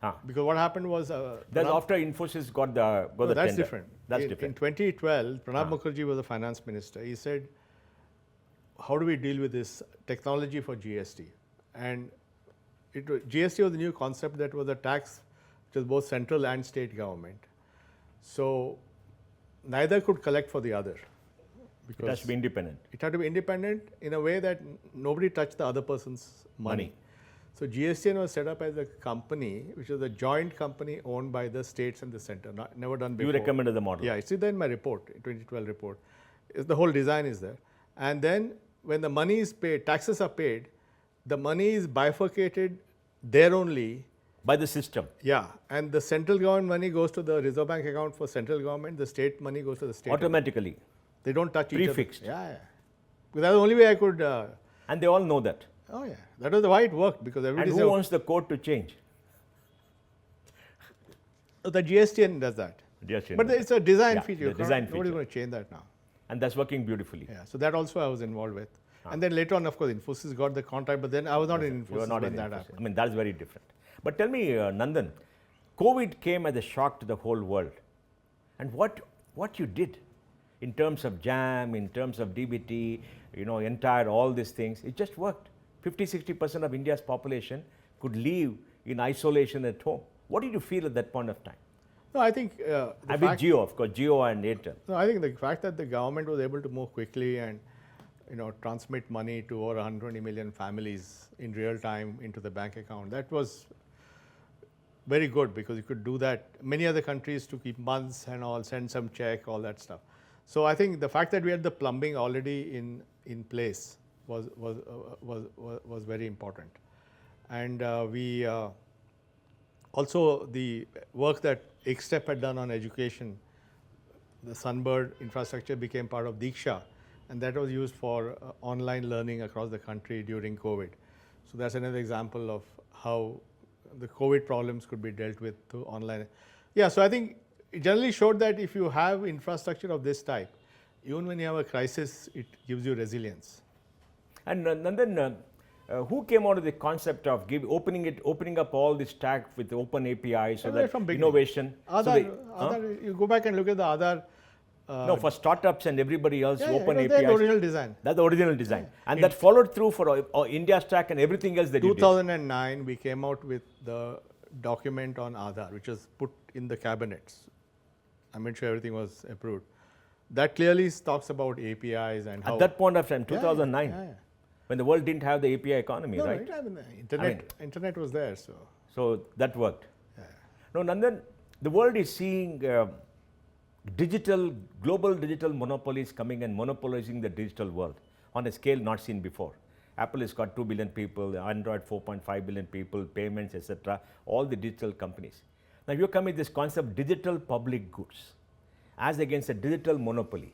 Ah. Because what happened was. That's after Infosys got the No, that's tender. different. That's in, different. In 2012, Pranab Mukherjee was the finance minister. He said, how do we deal with this technology for GST? And GST was a new concept that was a tax which was both central and state government. So neither could collect for the other. It has to be independent. It had to be independent in a way that nobody touched the other person's money. So GSTN was set up as a company, which was a joint company owned by the states and the center, never done before. You recommended the model. Yeah, it's there in my report, 2012 report. The whole design is there. And then when the money is paid, taxes are paid, the money is bifurcated there only. By the system. Yeah, and the central government money goes to the Reserve Bank account for central government, the state money goes to the state. Automatically. They don't touch each other. Prefixed. Yeah. Because that's the only way I could. And they all know that. Oh yeah, that was why it worked, because everybody. And who wants the code to change? The GSTN does that. GSTN. But it's a design Yeah, feature. the design Nobody's feature. going to change that now. And that's working beautifully. Yeah, so that also I was involved with. And then later on, of course, Infosys got the contract, but then I was not in Infosys You are not when in that Infosys. happened. I mean, that's very different. But tell me, Nandan, COVID came as a shock to the whole world. And what you did in terms of jam, in terms of DBT, entire all these things, it just worked. 50-60% of India's population could live in isolation at home. What did you feel at that point of time? No, I think I mean, Jio, of course, Jio and Airtel. No, I think the fact that the government was able to move quickly and transmit money to over 120 million families in real time into the bank account, that was very good because you could do that. Many other countries to keep months and all, send some check, all that stuff. So I think the fact that we had the plumbing already in place was very important. And we also the work that XSTEP had done on education, the Sunbird infrastructure became part of Diksha, and that was used for online learning across the country during COVID. So that's another example of how the COVID problems could be dealt with through online. Yeah, so I think it generally showed that if you have infrastructure of this type, even when you have a crisis, it gives you resilience. And Nandan, who came out of the concept of opening up all this stack with open APIs so that innovation? Aadhaar, you go back and look at the Aadhaar. No, for startups and everybody else, open APIs. That's the original design. That's the original design. And that followed through for India Stack and everything else that you did. 2009, we came out with the document on Aadhaar, which was put in the cabinets. I made sure everything was approved. That clearly talks about APIs and how. At that point of time, 2009, when the world didn't have the API economy, right? I mean, internet was there, so. So that worked. Yeah. No, Nandan, the world is seeing global digital monopolies coming and monopolizing the digital world on a scale not seen before. Apple has got 2 billion people, Android 4.5 billion people, payments, etc. All the digital companies. Now you come with this concept, digital public goods, as against a digital monopoly.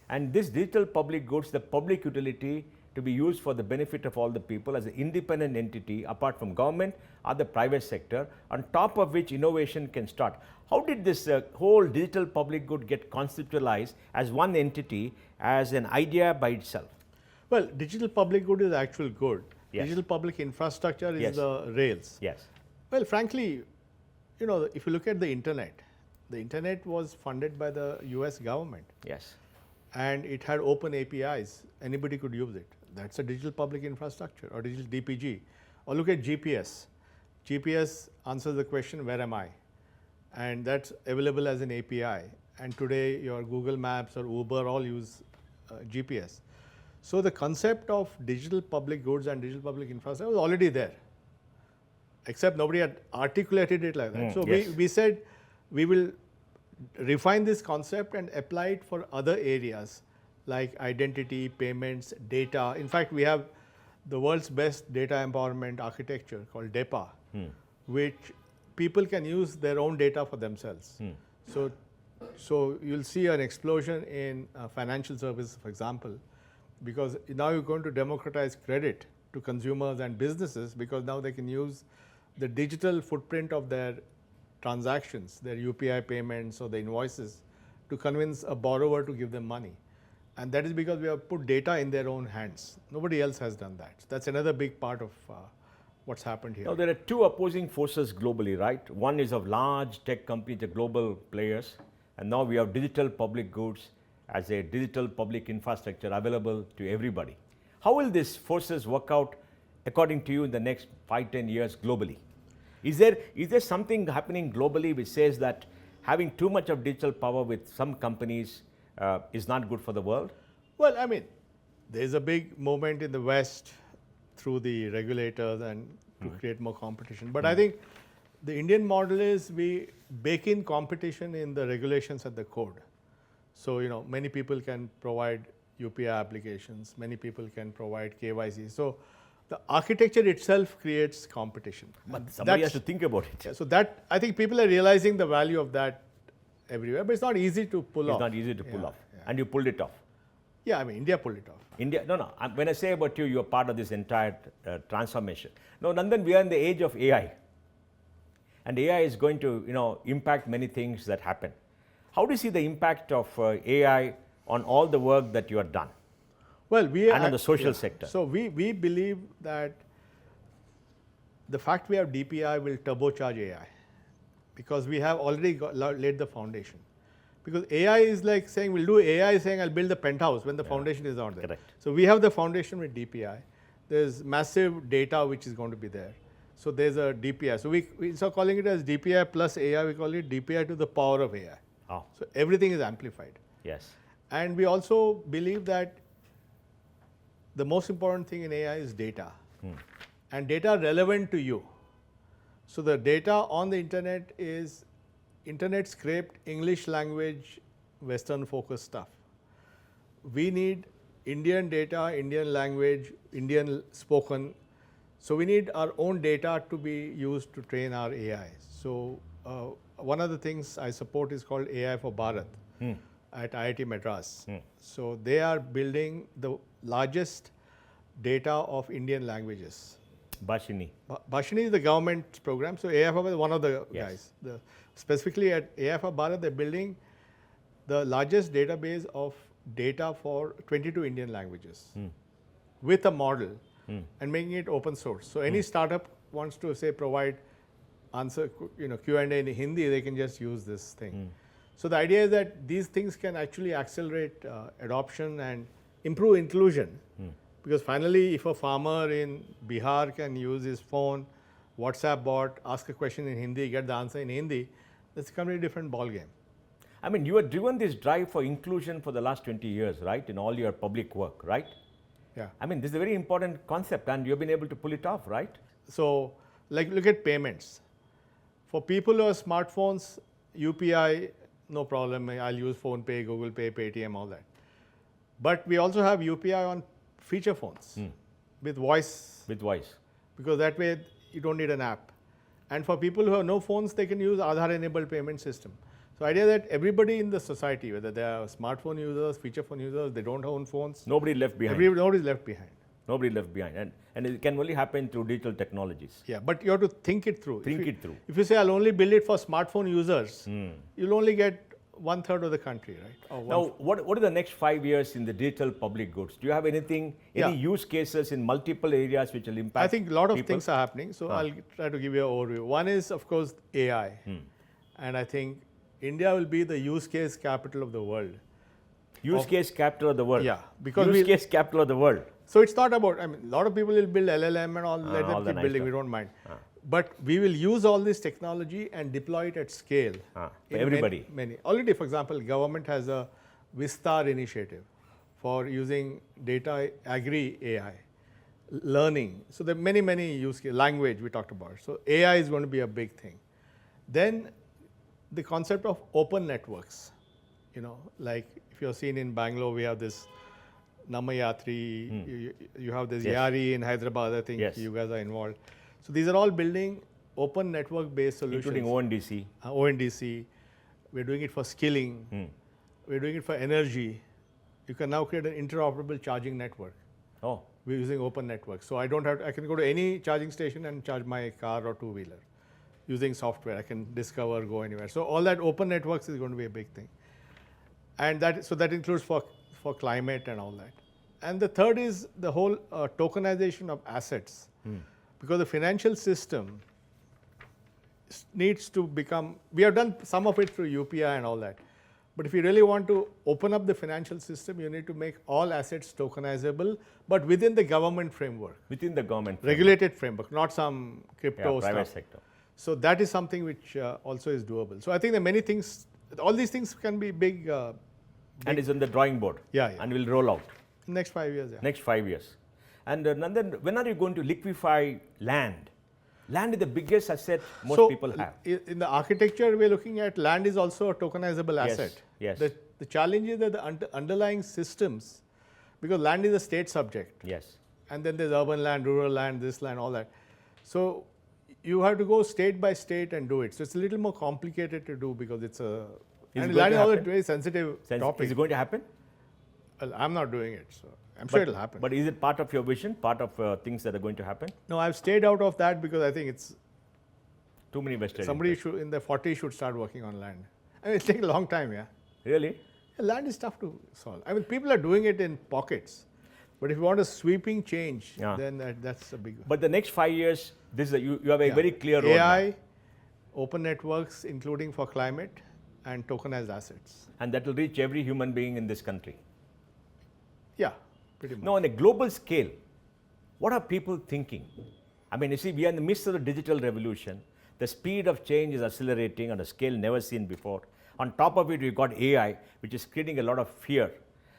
And this digital public goods, the public utility to be used for the benefit of all the people as an independent entity apart from government or the private sector, on top of which innovation can start. How did this whole digital public good get conceptualized as one entity, as an idea by itself? Well, digital public good is actual good. Yes. Digital public infrastructure is the rails. Yes. Well, frankly, you know, if you look at the internet was funded by the US government. Yes. And it had open APIs. Anybody could use it. That's a digital public infrastructure or digital DPG. Or look at GPS. GPS answers the question, where am I? And that's available as an API. And today your Google Maps or Uber all use GPS. So the concept of digital public goods and digital public infrastructure was already there, except nobody had articulated it like that. So yes. we said we will refine this concept and apply it for other areas like identity, payments, data. In fact, we have the world's best data empowerment architecture called DEPA, which people can use their own data for themselves. So you'll see an explosion in financial services, for example, because now you're going to democratize credit to consumers and businesses, because now they can use the digital footprint of their transactions, their UPI payments or the invoices, to convince a borrower to give them money. And that is because we have put data in their own hands. Nobody else has done that. That's another big part of what's happened here. Now, there are two opposing forces globally, right? One is of large tech companies, the global players, and now we have digital public goods as a digital public infrastructure available to everybody. How will these forces work out, according to you, in the next 5-10 years globally? Is there something happening globally which says that having too much of digital power with some companies is not good for the world? Well, I mean, there's a big movement in the West through the regulators and to create more competition. But I think the Indian model is we bake in competition in the regulations at the code. So, you know, many people can provide UPI applications, many people can provide KYC. So the architecture itself creates competition. But somebody has to think about it. Yeah, so that, I think people are realizing the value of that everywhere, but it's not easy to pull off. It's not easy to pull off. Yeah. And you pulled it off. Yeah, I mean, India pulled it off. India, no. When I say about you, you're part of this entire transformation. Now, Nandan, we are in the age of AI. And AI is going to, you know, impact many things that happen. How do you see the impact of AI on all the work that you have done? Well, and on the social sector. So we believe that the fact we have DPI will turbocharge AI, because we have already laid the foundation. Because AI is like saying, we'll do AI saying I'll build the penthouse when the foundation is not there. Correct. So we have the foundation with DPI. There's massive data which is going to be there. So there's a DPI. So we instead of calling it as DPI plus AI, we call it DPI to the power of AI. Oh. So everything is amplified. Yes. And we also believe that the most important thing in AI is data. And data relevant to you. So the data on the internet is internet scraped English language, Western focused stuff. We need Indian data, Indian language, Indian spoken. So we need our own data to be used to train our AI. So one of the things I support is called AI for Bharat at IIT Madras. So they are building the largest data of Indian languages. Bhashini. Bhashini is the government program. So AI for Bharat is one of the Yes. guys. Specifically at AI for Bharat, they're building the largest database of data for 22 Indian languages with a model and making it open source. So any startup wants to say provide answer, Q&A in Hindi, they can just use this thing. So the idea is that these things can actually accelerate adoption and improve inclusion. Because finally, if a farmer in Bihar can use his phone, WhatsApp bot, ask a question in Hindi, get the answer in Hindi, that's a completely different ballgame. I mean, you have driven this drive for inclusion for the last 20 years, right? In all your public work, right? Yeah. I mean, this is a very important concept and you've been able to pull it off, right? So, like look at payments. For people who have smartphones, UPI, no problem. I'll use PhonePe, Google Pay, Paytm, all that. But we also have UPI on feature phones with voice. With voice. Because that way you don't need an app. And for people who have no phones, they can use Aadhaar enabled payment system. So idea that everybody in the society, whether they are smartphone users, feature phone users, they don't own phones. Nobody left behind. Nobody's left behind. Nobody left behind. And it can only happen through digital technologies. Yeah, but you have to think it through. Think it through. If you say I'll only build it for smartphone users, you'll only get 1/3 of the country, right? Or Now, what are the next 5 years in the digital public goods? Do you have anything, any use cases in multiple areas which will impact I think a lot of people? things are happening. So I'll try to give you an overview. One is, of course, AI. And I think India will be the use case capital of the world. Use case capital of the world. Yeah, because use case capital of the world. So it's not about, I mean, a lot of people will build LLM and all, let all them the keep nice building, stuff. we don't mind. But we will use all this technology and deploy it at scale. For in everybody. Many. Already, for example, government has a Vistar initiative for using data agri AI, learning. So there are many use cases, language we talked about. So AI is going to be a big thing. Then the concept of open networks, like if you're seen in Bangalore, we have this Namayatri, you have this Yari in Hyderabad, I think you guys are involved. So these are all building open network based solutions. Including ONDC. ONDC, we're doing it for skilling, we're doing it for energy. You can now create an interoperable charging network. Oh. We're using open networks. So I don't have to, I can go to any charging station and charge my car or two-wheeler using software. I can discover, go anywhere. So all that open networks is going to be a big thing. And that includes for climate and all that. And the third is the whole tokenization of assets. Because the financial system needs to become, we have done some of it through UPI and all that. But if you really want to open up the financial system, you need to make all assets tokenizable, but within the government framework. Within the government. Regulated framework, not some crypto private stuff. sector. So that is something which also is doable. So I think there are many things, all these things can be big. And it's on the drawing board. Yeah. And will roll out. Next 5 years, Next 5 years. And Nandan, when are you going to liquefy land? Land is the biggest asset most people have. In the architecture, we're looking at land is also a tokenizable asset. Yes. The challenge is that the underlying systems, because land is a state subject. Yes. And then there's urban land, rural land, this land, all that. So you have to go state by state and do it. So it's a little more complicated to do because it's a... And land is also a very sensitive topic. Is it going to happen? Well, I'm not doing it, so I'm sure it'll happen. But is it part of your vision, part of things that are going to happen? No, I've stayed out of that because I think it's... Too many vested Somebody in the 40s should start working on land. I mean, it'll take a long time, Really? Land is tough to solve. I mean, people are doing it in pockets. But if you want a sweeping change, then that's a big one. But the next 5 years, you have a very clear roadmap. AI, open networks, including for climate, and tokenized assets. And that will reach every human being in this country. Yeah, pretty much. Now, on a global scale, what are people thinking? I mean, you see, we are in the midst of the digital revolution. The speed of change is accelerating on a scale never seen before. On top of it, we've got AI, which is creating a lot of fear.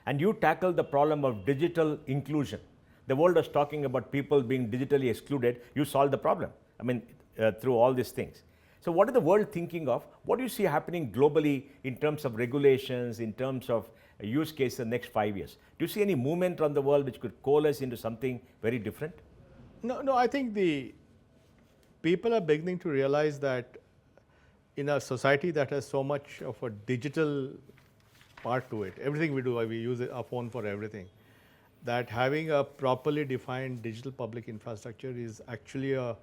And you tackle the problem of digital inclusion. The world was talking about people being digitally excluded. You solve the problem. I mean, through all these things. So what is the world thinking of? What do you see happening globally in terms of regulations, in terms of use case in the next 5 years? Do you see any movement around the world which could coalesce into something very different? No, I think the people are beginning to realize that in a society that has so much of a digital part to it, everything we do, we use our phone for everything, that having a properly defined digital public infrastructure is actually a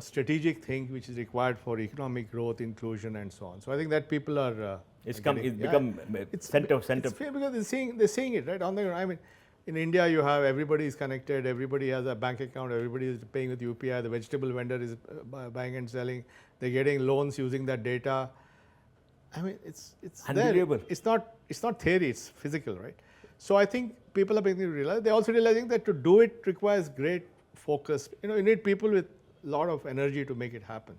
strategic thing which is required for economic growth, inclusion, and so on. So I think that people are It's become center. It's fair because they're seeing it right on the. I mean, in India, you have everybody is connected, everybody has a bank account, everybody is paying with UPI. The vegetable vendor is buying and selling. They're getting loans using that data. I mean, it's unbelievable. There. It's not theory. It's physical, right? So I think people are beginning to realize. They're also realizing that to do it requires great focus. You need people with a lot of energy to make it happen.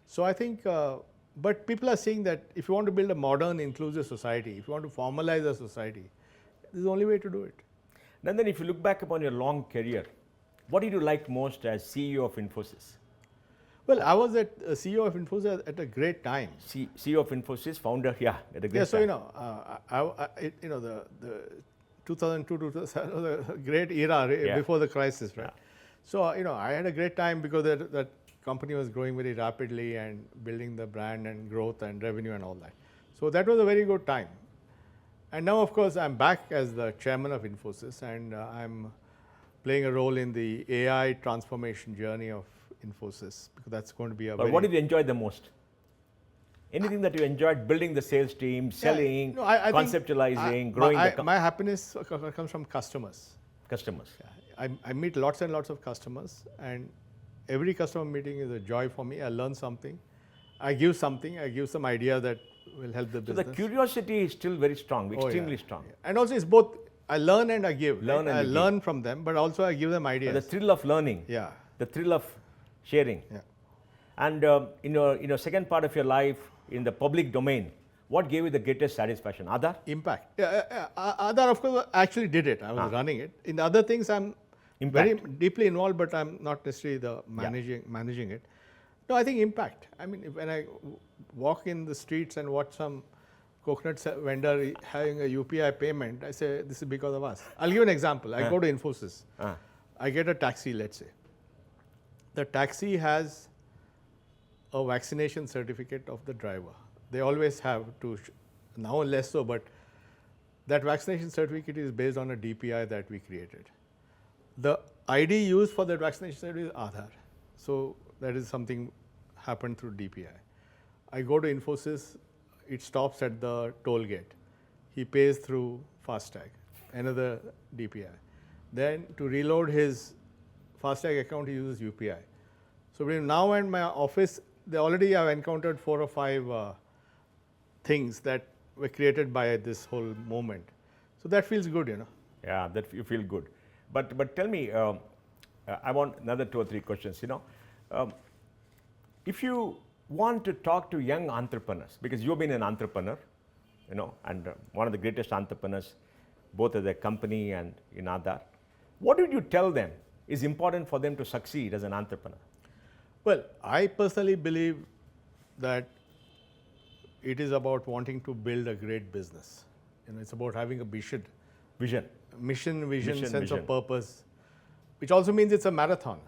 So I think. But people are seeing that if you want to build a modern, inclusive society, if you want to formalize a society, this is the only way to do it. Nandan, if you look back upon your long career, what did you like most as CEO of Infosys? Well, I was CEO of Infosys at a great time. CEO of Infosys, founder, at a great time. So the 2002 to 2007 was a great era before the crisis, right? Yeah. So I had a great time because that company was growing very rapidly and building the brand and growth and revenue and all that. So that was a very good time. And now, of course, I'm back as the chairman of Infosys, and I'm playing a role in the AI transformation journey of Infosys, because that's going to be a But what did you enjoy the most? Anything that you enjoyed, building the sales team, selling, conceptualizing, growing the company? My happiness comes from customers. Customers. Yeah. I meet lots and lots of customers, and every customer meeting is a joy for me. I learn something. I give something. I give some idea that will help the business. So the curiosity is still very strong, extremely strong. Yeah. And also it's both, I learn and I give. I give. Learn from them, but also I give them ideas. So the thrill of learning. Yeah. The thrill of sharing. Yeah. And in your second part of your life, in the public domain, what gave you the greatest satisfaction? Aadhaar? Impact. Aadhaar, of course, actually did it. I was running it. In the other things, I'm very deeply involved, but I'm not necessarily the managing it. No, I think impact. I mean, when I walk in the streets and watch some coconut vendor having a UPI payment, I say, this is because of us. I'll give you an example. I go to Infosys. I get a taxi, let's say. The taxi has a vaccination certificate of the driver. They always have to, now less so, but that vaccination certificate is based on a DPI that we created. The ID used for that vaccination certificate is Aadhaar. So that is something happened through DPI. I go to Infosys, it stops at the toll gate. He pays through FASTag, another DPI. Then to reload his FASTag account, he uses UPI. So between now and my office, they already have encountered 4 or 5 things that were created by this whole moment. So that feels good, Yeah, that you feel good. But tell me, I want another 2 or 3 questions. If you want to talk to young entrepreneurs, because you've been an entrepreneur, and one of the greatest entrepreneurs, both as a company and in Aadhaar, what would you tell them is important for them to succeed as an entrepreneur? Well, I personally believe that it is about wanting to build a great business. It's about having a mission, sense of purpose, which also means it's a marathon.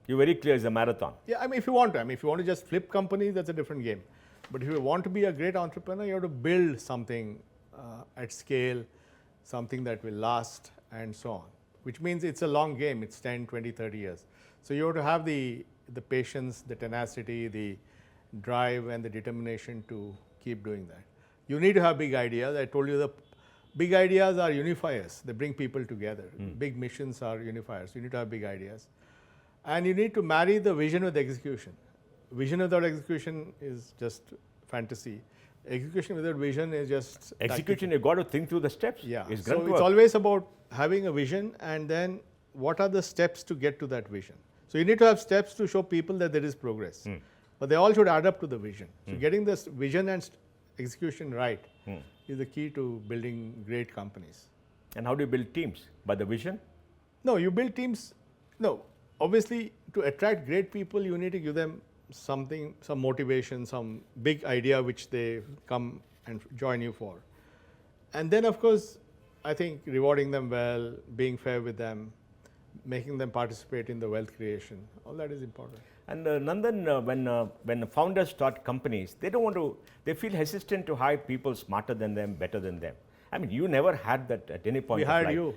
You're very clear it's a marathon. Yeah, I mean, if you want to just flip companies, that's a different game. But if you want to be a great entrepreneur, you have to build something at scale, something that will last, and so on. Which means it's a long game. It's 10, 20, 30 years. So you have to have the patience, the tenacity, the drive, and the determination to keep doing that. You need to have big ideas. I told you the big ideas are unifiers. They bring people together. Big missions are unifiers. You need to have big ideas. And you need to marry the vision with execution. Vision without execution is just fantasy. Execution without vision is just execution. You got to think through the steps. Yeah. So it's always about having a vision, and then what are the steps to get to that vision. So you need to have steps to show people that there is progress. But they all should add up to the vision. So getting this vision and execution right is the key to building great companies. And how do you build teams? By the vision? No, you build teams. No, obviously, to attract great people, you need to give them something, some motivation, some big idea which they come and join you for. And then, of course, I think rewarding them well, being fair with them, making them participate in the wealth creation, all that is important. And Nandan, when founders start companies, they don't want to, they feel hesitant to hire people smarter than them, better than them. I mean, you never had that at any point We of hired life. you.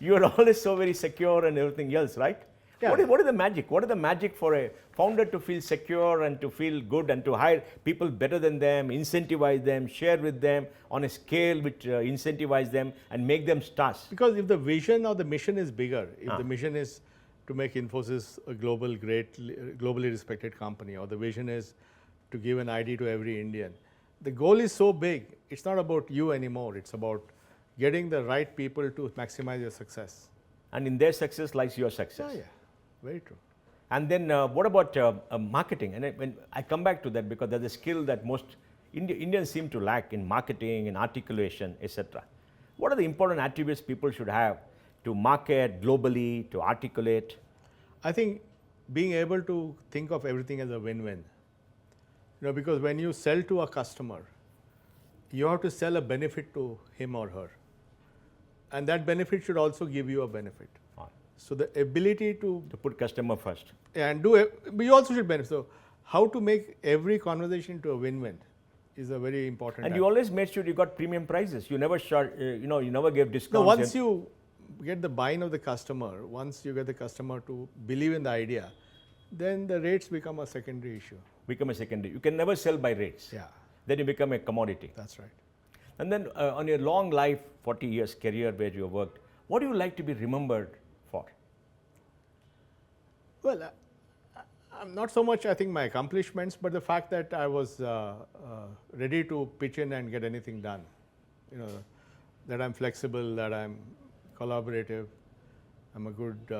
You are always so very secure and everything else, right? Yeah. What is the magic? What is the magic for a founder to feel secure and to feel good and to hire people better than them, incentivize them, share with them on a scale which incentivize them and make them stars? Because if the vision or the mission is bigger, if the mission is to make Infosys a globally respected company, or the vision is to give an ID to every Indian, the goal is so big, it's not about you anymore. It's about getting the right people to maximize your success. And in their success lies your success. Yeah, very true. And then what about marketing? And when I come back to that, because there's a skill that most Indians seem to lack in marketing, in articulation, etc. What are the important attributes people should have to market globally, to articulate? I think being able to think of everything as a win-win. You know, because when you sell to a customer, you have to sell a benefit to him or her. And that benefit should also give you a benefit. So the ability to put customer first. And do it, but you also should benefit. So how to make every conversation to a win-win is a very important. And you always made sure you got premium prices. You never you never gave discounts. No, once you get the buy-in of the customer, once you get the customer to believe in the idea, then the rates become a secondary issue. Become a secondary. You can never sell by rates. Yeah. Then you become a commodity. That's right. And then on your long life, 40 years career where you worked, what do you like to be remembered for? Well, I'm not so much, I think, my accomplishments, but the fact that I was ready to pitch in and get anything done. You know, that I'm flexible, that I'm collaborative, I'm a good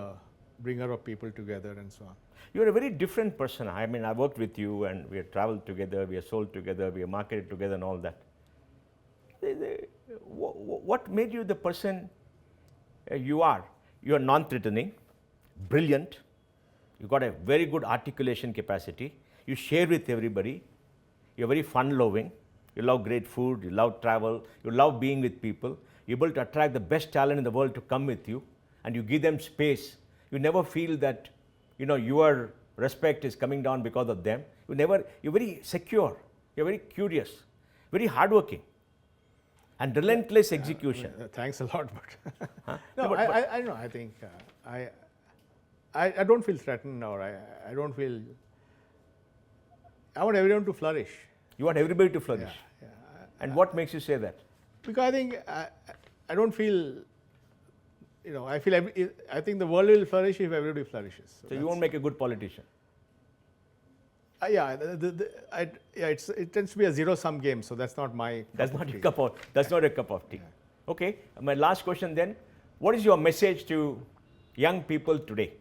bringer of people together and so on. You're a very different person. I mean, I worked with you and we have traveled together, we have sold together, we have marketed together and all that. What made you the person you are? You are non-threatening, brilliant, you got a very good articulation capacity, you share with everybody, you're very fun-loving, you love great food, you love travel, you love being with people, you're able to attract the best talent in the world to come with you, and you give them space. You never feel that, your respect is coming down because of them. You're very secure, you're very curious, very hardworking, and relentless execution. Thanks a lot, but Huh? no, but I don't know. I think I don't feel threatened, or I don't feel. I want everyone to flourish. you want everybody to flourish. Yeah, And what makes you say that? because I think I don't feel. I think the world will flourish if everybody flourishes. So you won't make a good politician. It tends to be a zero-sum game, so that's not my. That's not your cup of tea. Okay. My last question then: what is your message to young people today?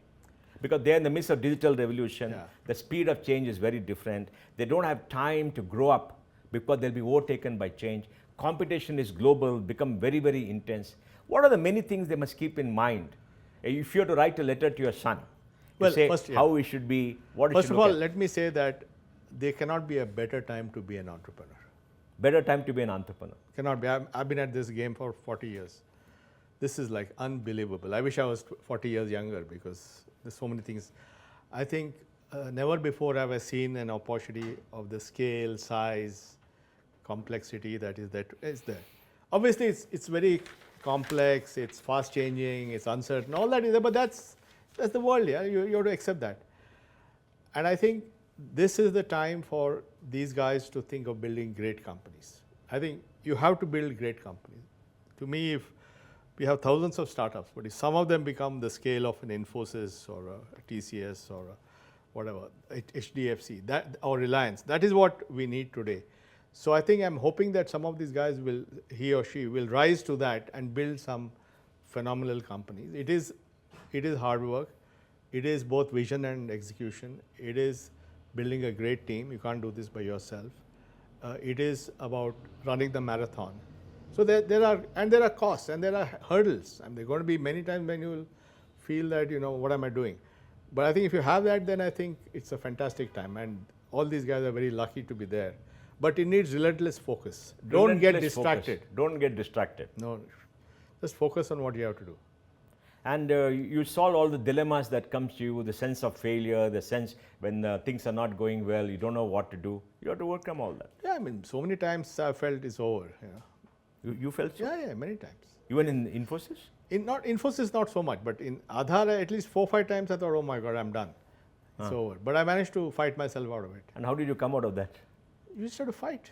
Because they're in the midst of digital revolution. Yeah. The speed of change is very different. They don't have time to grow up because they'll be overtaken by change. Competition is global, become very, very intense. What are the many things they must keep in mind? If you have to write a letter to your son, to say how he should be, what he should First of all, look at. let me say that there cannot be a better time to be an entrepreneur. Better time to be an entrepreneur. Cannot be. I've been at this game for 40 years. This is like unbelievable. I wish I was 40 years younger because there's so many things. I think never before have I seen an opportunity of the scale, size, complexity that is there. Obviously, it's very complex, it's fast changing, it's uncertain, all that is there, but that's the world, yeah. You have to accept that. And I think this is the time for these guys to think of building great companies. I think you have to build great companies. To me, if we have thousands of startups, but if some of them become the scale of an Infosys or a TCS or a whatever, HDFC, or Reliance, that is what we need today. So I think I'm hoping that some of these guys he or she will rise to that and build some phenomenal companies. It is hard work. It is both vision and execution. It is building a great team. You can't do this by yourself. It is about running the marathon. So there are costs and there are hurdles, and there are going to be many times when you will feel that, what am I doing? But I think if you have that, then I think it's a fantastic time. And all these guys are very lucky to be there. But it needs relentless focus. Don't get Relentless focus. distracted. Don't get distracted. No, just focus on what you have to do. And you solve all the dilemmas that comes to you, the sense of failure, the sense when things are not going well, you don't know what to do. You have to overcome all that. Yeah, I mean, so many times I felt it's over. You felt so? Yeah, many times. Even in Infosys? In not Infosys, not so much, but in Aadhaar, at least 4 or 5 times I thought, oh my God, I'm done. It's over. But I managed to fight myself out of it. And how did you come out of that? You just have to fight,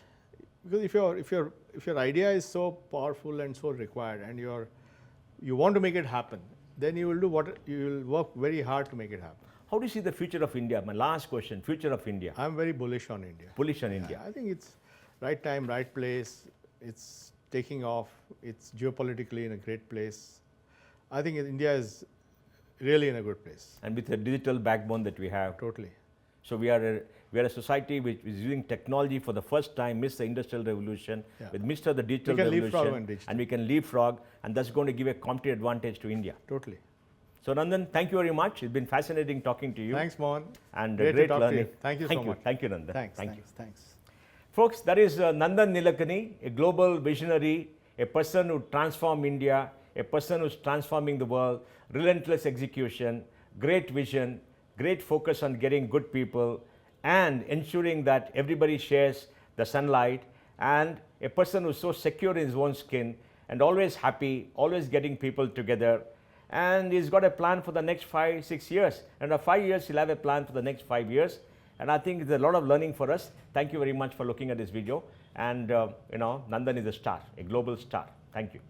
because if your idea is so powerful and so required, and you want to make it happen, then you will work very hard to make it happen. How do you see the future of India? My last question, future of India. I'm very bullish on India. Bullish on India. I think it's right time, right place. It's taking off. It's geopolitically in a great place. I think India is really in a good place. And with the digital backbone that we have. Totally. So we are a society which is using technology for the first time, missed the industrial revolution, with missed the digital revolution, and we can leapfrog, and that's going to give a competitive advantage to India. Totally. So Nandan, thank you very much. It's been fascinating talking to you. Thanks, Mohan. And great learning. Thank you so much. Thank you, Nandan. Thanks. Folks, that is Nandan Nilekani, a global visionary, a person who transformed India, a person who's transforming the world, relentless execution, great vision, great focus on getting good people and ensuring that everybody shares the sunlight, and a person who's so secure in his own skin and always happy, always getting people together. And he's got a plan for the next 5-6 years. And after 5 years, he'll have a plan for the next 5 years. And I think there's a lot of learning for us. Thank you very much for looking at this video. And Nandan is a star, a global star. Thank you.